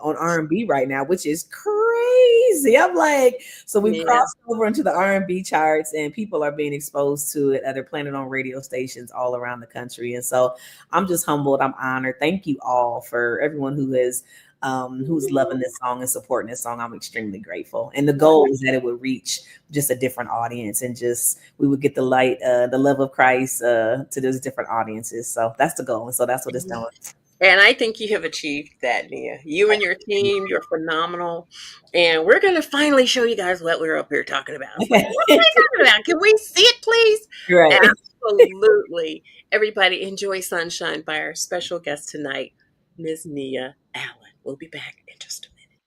R&B right now, which is crazy. I'm like, so we've Yeah. crossed over into the R&B charts, and people are being exposed to it. They're playing it on radio stations all around the country, and so I'm just humbled. I'm honored. Thank you all for everyone who's loving this song and supporting this song. I'm extremely grateful. And the goal is that it would reach just a different audience and just we would get the light, the love of Christ to those different audiences. So that's the goal. And so that's what it's doing. And I think you have achieved that, Nia. You and your team, you're phenomenal. And we're going to finally show you guys what we're up here talking about. It's like, Okay. what are we talking about? Can we see it, please? Right. Absolutely. Everybody enjoy Sunshine by our special guest tonight, Ms. Nia Allen. We'll be back in just a minute.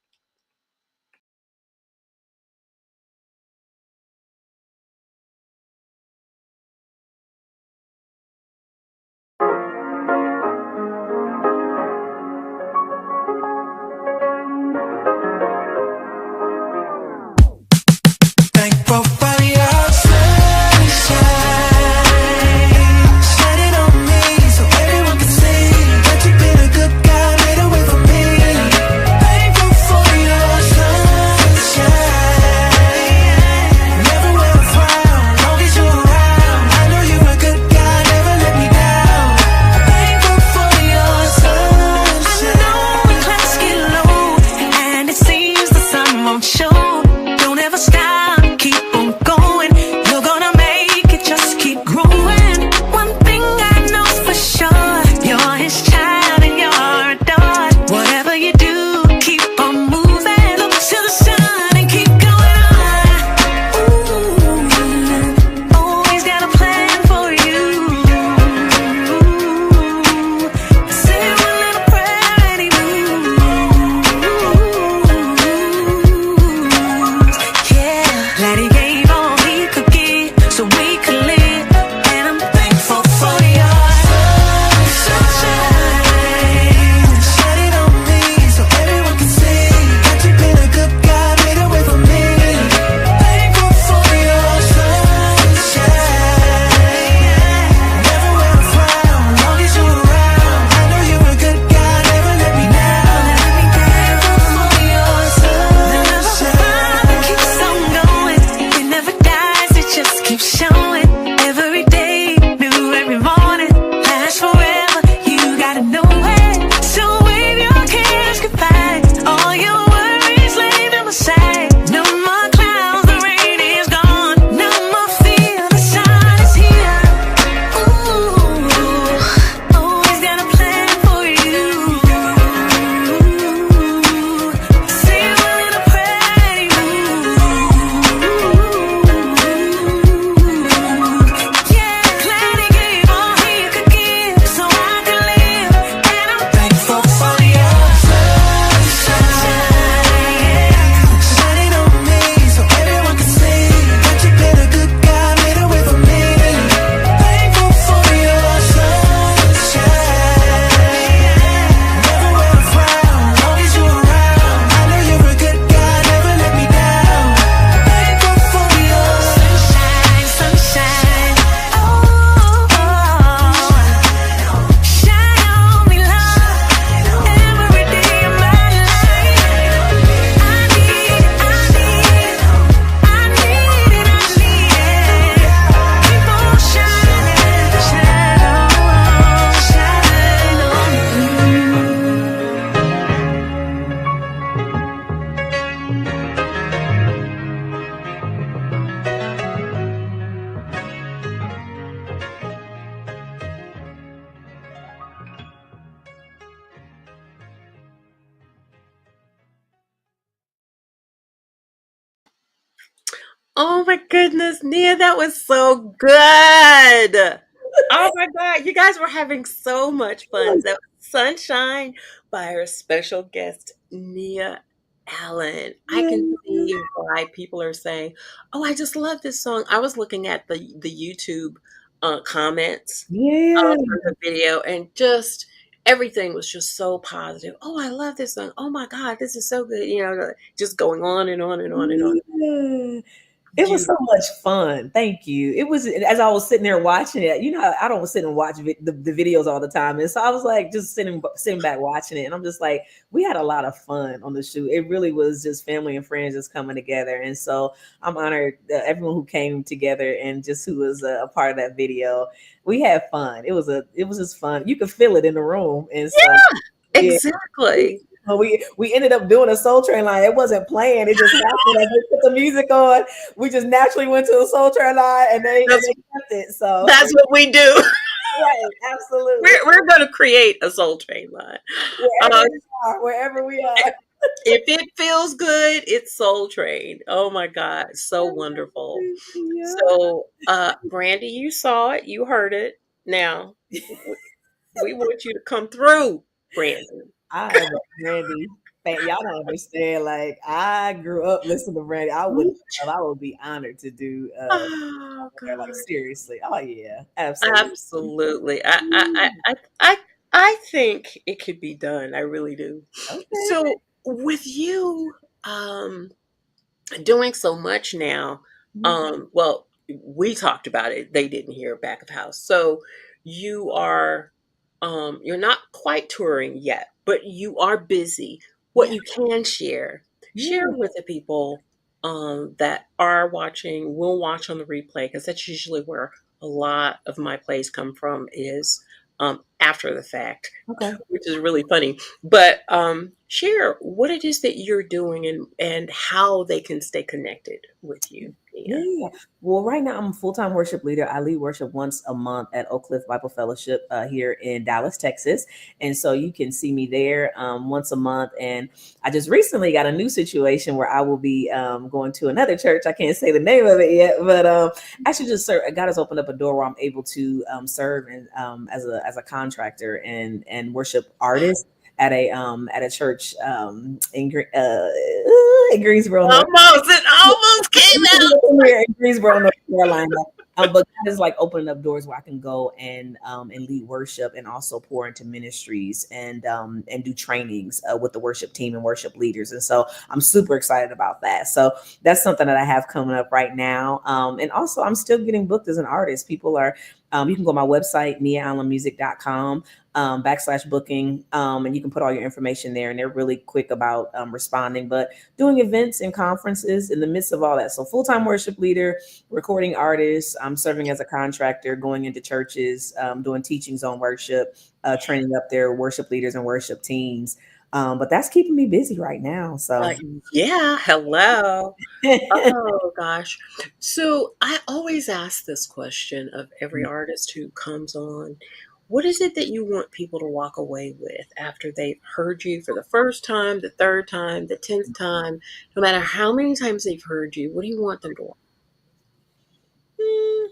Thankful for your sunshine, shining on me so everyone can see that you've been a good guy, made a way for me. Thankful Oh my goodness, Nia, that was so good. Oh my God, you guys were having so much fun. That was Sunshine by our special guest, Nia Allen. I can Yeah. see why people are saying, "Oh, I just love this song." I was looking at the YouTube comments Yeah. for the video, and just everything was just so positive. Oh, I love this song. Oh my God, this is so good. Just going on and on and on and on. Yeah. It was so Beautiful. much fun. Thank you. It was as I was sitting there watching it. You know, I don't sit and watch the videos all the time, and so I was like just sitting back watching it, and I'm just like, we had a lot of fun on the shoot. It really was just family and friends just coming together, and so I'm honored that everyone who came together and just who was a part of that video. We had fun. It was just fun. You could feel it in the room, and so yeah. Exactly. Well, we ended up doing a Soul Train line. It wasn't planned. It just happened as they put the music on. We just naturally went to the Soul Train line, and they That's kept it. So that's what we do. right, absolutely. We're going to create a Soul Train line. Wherever Uh, we are, wherever we are. if it feels good, it's Soul Train. Oh my God, so wonderful. Yeah. So, Brandy, you saw it, you heard it. Now, we want you to come through, Brandy. I am a Brandy fan. Y'all don't understand. Like I grew up listening to Brandy. I would be honored to do Oh like God. seriously. Oh yeah, absolutely. Absolutely. I think it could be done. I really do. Okay. So with you um doing so much now, well, we talked about it. They didn't hear back of house. So you are you're not quite touring yet, but you are busy. What Yeah. you can share Yeah. with the people that are watching, will watch on the replay, because that's usually where a lot of my plays come from, is after the fact, Okay. which is really funny. But share what it is that you're doing, and how they can stay connected with you, Nia. Yeah. Well, right now I'm a full-time worship leader. I lead worship once a month at Oak Cliff Bible Fellowship here in Dallas, Texas. And so you can see me there once a month. And I just recently got a new situation where I will be going to another church. I can't say the name of it yet, but actually just serve. God has opened up a door where I'm able to serve and as a contractor and worship artist at a church in Greensboro, North. Almost, it almost came out. Here in Greensboro, North Carolina. But God is like opening up doors where I can go and lead worship and also pour into ministries and do trainings with the worship team and worship leaders. And so I'm super excited about that. So that's something that I have coming up right now. And also I'm still getting booked as an artist. People are you can go to my website, niaallenmusic.com /booking. And you can put all your information there, and they're really quick about responding. But doing events and conferences in the midst of all that. So full-time worship leader, recording artist. I'm serving as a contractor, going into churches, doing teachings on worship, training up their worship leaders and worship teams. But that's keeping me busy right now. Uh, So yeah, hello. Oh gosh. So I always ask this question of every artist who comes on. What is it that you want people to walk away with after they've heard you for the first time, the third time, the 10th time, no matter how many times they've heard you? What do you want them to walk? Mm,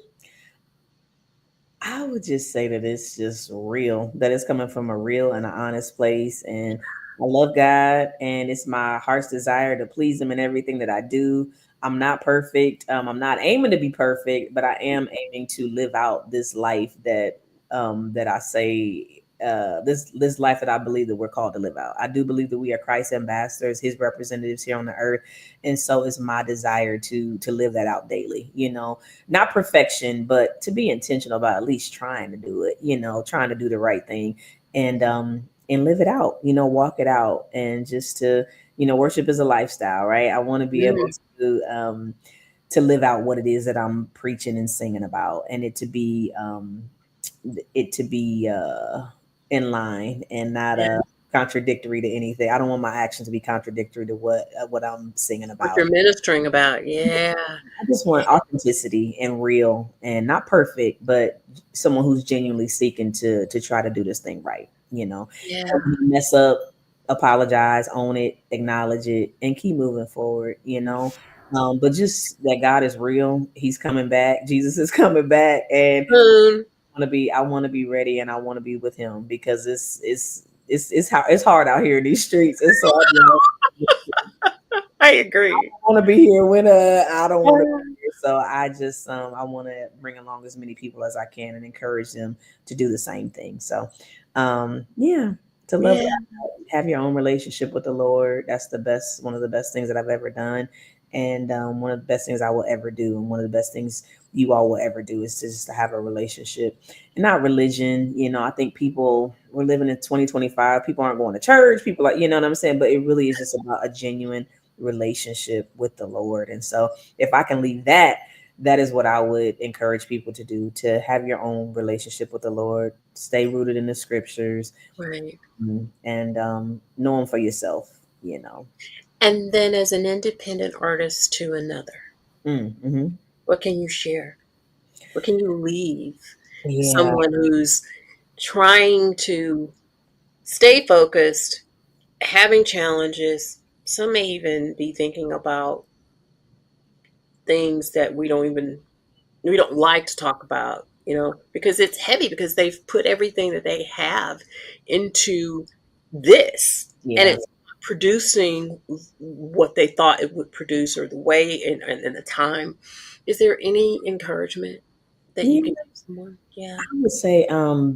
I would just say that it's just real, that it's coming from a real and an honest place. And I love God, and it's my heart's desire to please Him in everything that I do. I'm not perfect. I'm not aiming to be perfect, but I am aiming to live out this life that I say this life that I believe that we're called to live out. I do believe that we are Christ ambassadors, His representatives here on the earth, and so it's my desire to live that out daily. Not perfection, but to be intentional about at least trying to do it, trying to do the right thing and live it out, walk it out, and just to, worship is a lifestyle, right? I want to be able Mhm. to live out what it is that I'm preaching and singing about, and it to be in line and not Yeah. contradictory to anything. I don't want my actions to be contradictory to what I'm singing What about. you're ministering about. Yeah. I just want authenticity and real and not perfect, but someone who's genuinely seeking to try to do this thing right. Yeah. Mess up, apologize, own it, acknowledge it, and keep moving forward. But just that God is real. He's coming back. Jesus is coming back, and Mm, I want to be ready, and I want to be with Him because it's hard out here in these streets, and so I agree. want to be here when I don't want to be here. So I just I want to bring along as many people as I can and encourage them to do the same thing. So yeah, to love Yeah, have your own relationship with the Lord. That's the best, one of the best things that I've ever done, and one of the best things I will ever do, and one of the best things you all will ever do is to just to have a relationship and not religion. You know, I think people we're living in 2025. People aren't going to church. People like you know what I'm saying, but it really is just about a genuine relationship with the Lord. And so, if I can leave that. That is what I would encourage people to do, to have your own relationship with the Lord, stay rooted in the scriptures, right. and know them for yourself, you know. And then as an independent artist to another, Mm-hmm. what can you share? What can you leave Yeah. someone who's trying to stay focused, having challenges? Some may even be thinking about things that we don't like to talk about, because it's heavy because they've put everything that they have into this and Yeah. it's producing what they thought it would produce or the way and the time. Is there any encouragement that you Yeah. can give someone? Yeah. I would say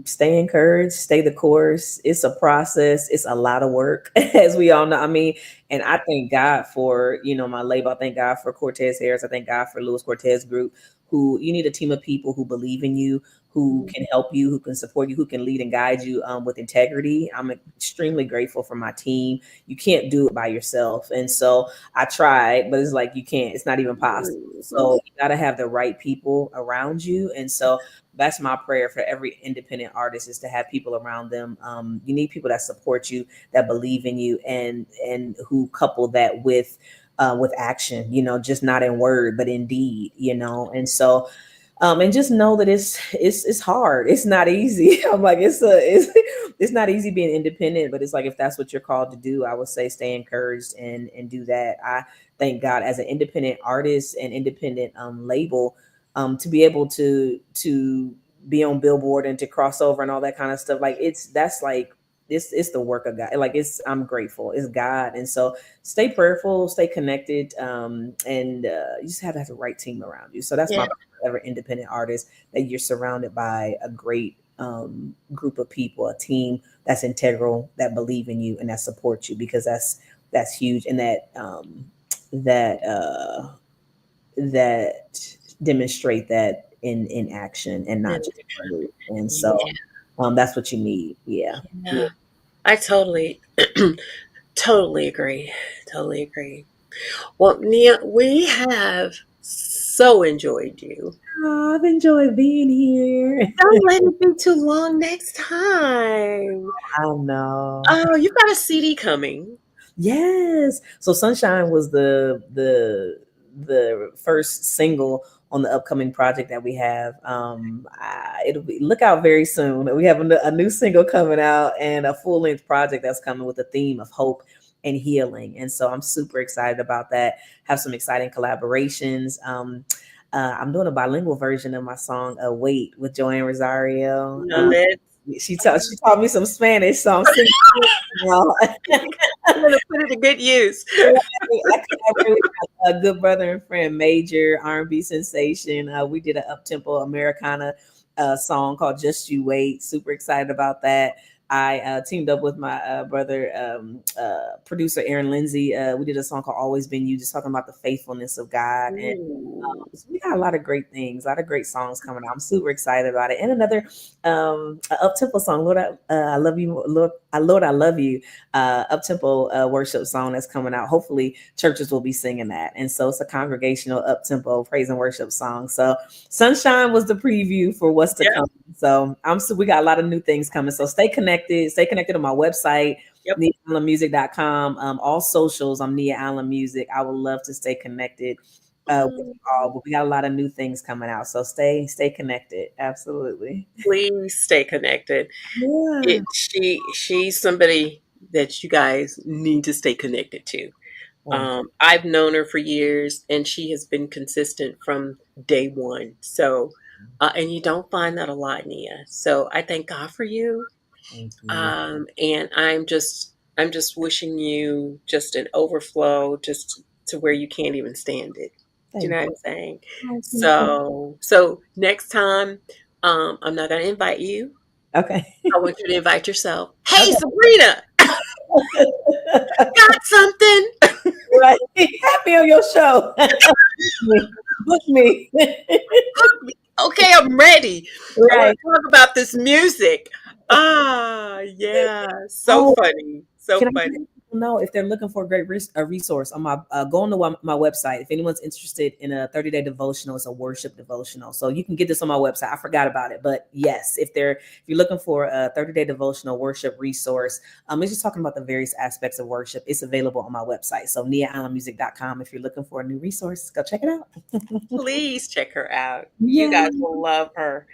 stay encouraged, stay the course. It's a process, it's a lot of work, as we all know. I mean, and I thank God for, my label. I thank God for Cortez Harris. I thank God for Louis Cortez Group, who you need a team of people who believe in you, who Mhm. can help you, who can support you, who can lead and guide you with integrity. I'm extremely grateful for my team. You can't do it by yourself. And so I tried, but it's like you can't, it's not even possible. Mhm. So you got to have the right people around you. And so that's my prayer for every independent artist, is to have people around them. You need people that support you, that believe in you, and who couple that with action, just not in word but in deed, and so and just know that it's hard. It's not easy. I'm like it's not easy being independent, but it's like if that's what you're called to do, I would say stay encouraged and do that. I thank God as an independent artist and independent label, to be able to be on Billboard and to cross over and all that kind of stuff. Like that's like it's the work of God. Like I'm grateful. It's God, and so stay prayerful, stay connected, and you just have to have the right team around you. So that's Yeah. my ever independent artist, that you're surrounded by a great group of people, a team that's integral, that believe in you and that support you, because that's huge, and that demonstrate that in action and not just word. And so Yeah. that's what you need. Yeah. Yeah. Yeah. I totally totally agree. Totally agree. Well, Nia, we have so enjoyed you. Oh, I've enjoyed being here. Don't let it be too long next time. I know. Oh, you've got a CD coming. Yes. So Sunshine was the first single on the upcoming project that we have. It'll be look out very soon. We have a new single coming out and a full length project that's coming with a theme of hope and healing. And so I'm super excited about that. Have some exciting collaborations. I'm doing a bilingual version of my song "Wait" with Joanne Rosario. Let's She taught me some Spanish, so I'm singing now. I'm gonna put it to good use. I collaborated with a good brother and friend, Major R&B sensation. We did an up-tempo Americana song called "Just You Wait." Super excited about that. I teamed up with my brother, producer Aaron Lindsay. We did a song called "Always Been You," just talking about the faithfulness of God. And Ooh. so we got a lot of great things, a lot of great songs coming out. I'm super excited about it. And another up-tempo song, "Lord, I love you, Lord, I love you." Up-tempo worship song that's coming out. Hopefully churches will be singing that. And so it's a congregational up-tempo praise and worship song. So Sunshine was the preview for what's to Yeah. come. So we got a lot of new things coming. So stay connected on my website, Yep. NiaAllenMusic.com. All socials, I'm Nia Allen Music. I would love to stay connected with you all, but we got a lot of new things coming out. So stay connected. Absolutely. Please stay connected. Yeah. She's somebody that you guys need to stay connected to. Wonderful. I've known her for years, and she has been consistent from day one. So, and you don't find that a lot, Nia. So I thank God for you. Thank you. And I'm just wishing you just an overflow, just to where you can't even stand it. Do you Thank know what you. I'm saying? I appreciate it. So next time, I'm not going to invite you. Okay. I want you to invite yourself. Hey, Okay. Sabrina, got something? Right. Happy on your show. Book me. Okay, I'm ready. I want Right. to talk about this music. Yeah, so Oh, funny, so can I let funny. people know if they're looking for a great a resource on my go on to my website. If anyone's interested in a 30-day devotional, it's a worship devotional. So you can get this on my website. I forgot about it, but yes, if you're looking for a 30-day devotional worship resource, it's just talking about the various aspects of worship. It's available on my website. So niaalamusic.com. If you're looking for a new resource, go check it out. Please check her out. You Yeah. guys will love her.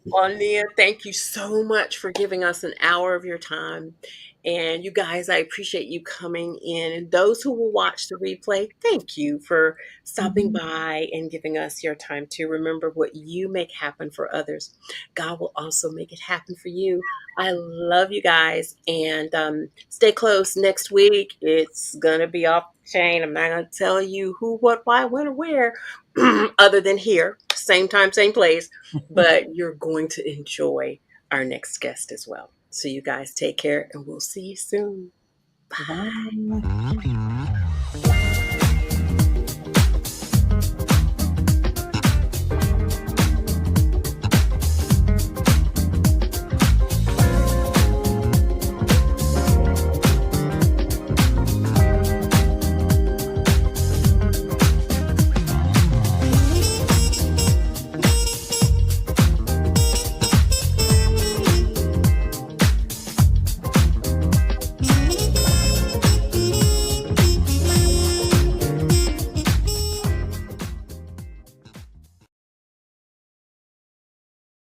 Well, Nia, thank you so much for giving us an hour of your time. And you guys, I appreciate you coming in. And those who will watch the replay, thank you for stopping Mhm. by and giving us your time to remember what you make happen for others. God will also make it happen for you. I love you guys. And stay close next week. It's going to be off the chain. I'm not going to tell you who, what, why, when, or where, other than here, same time, same place, but you're going to enjoy our next guest as well. So you guys take care, and we'll see you soon. Bye. Bye.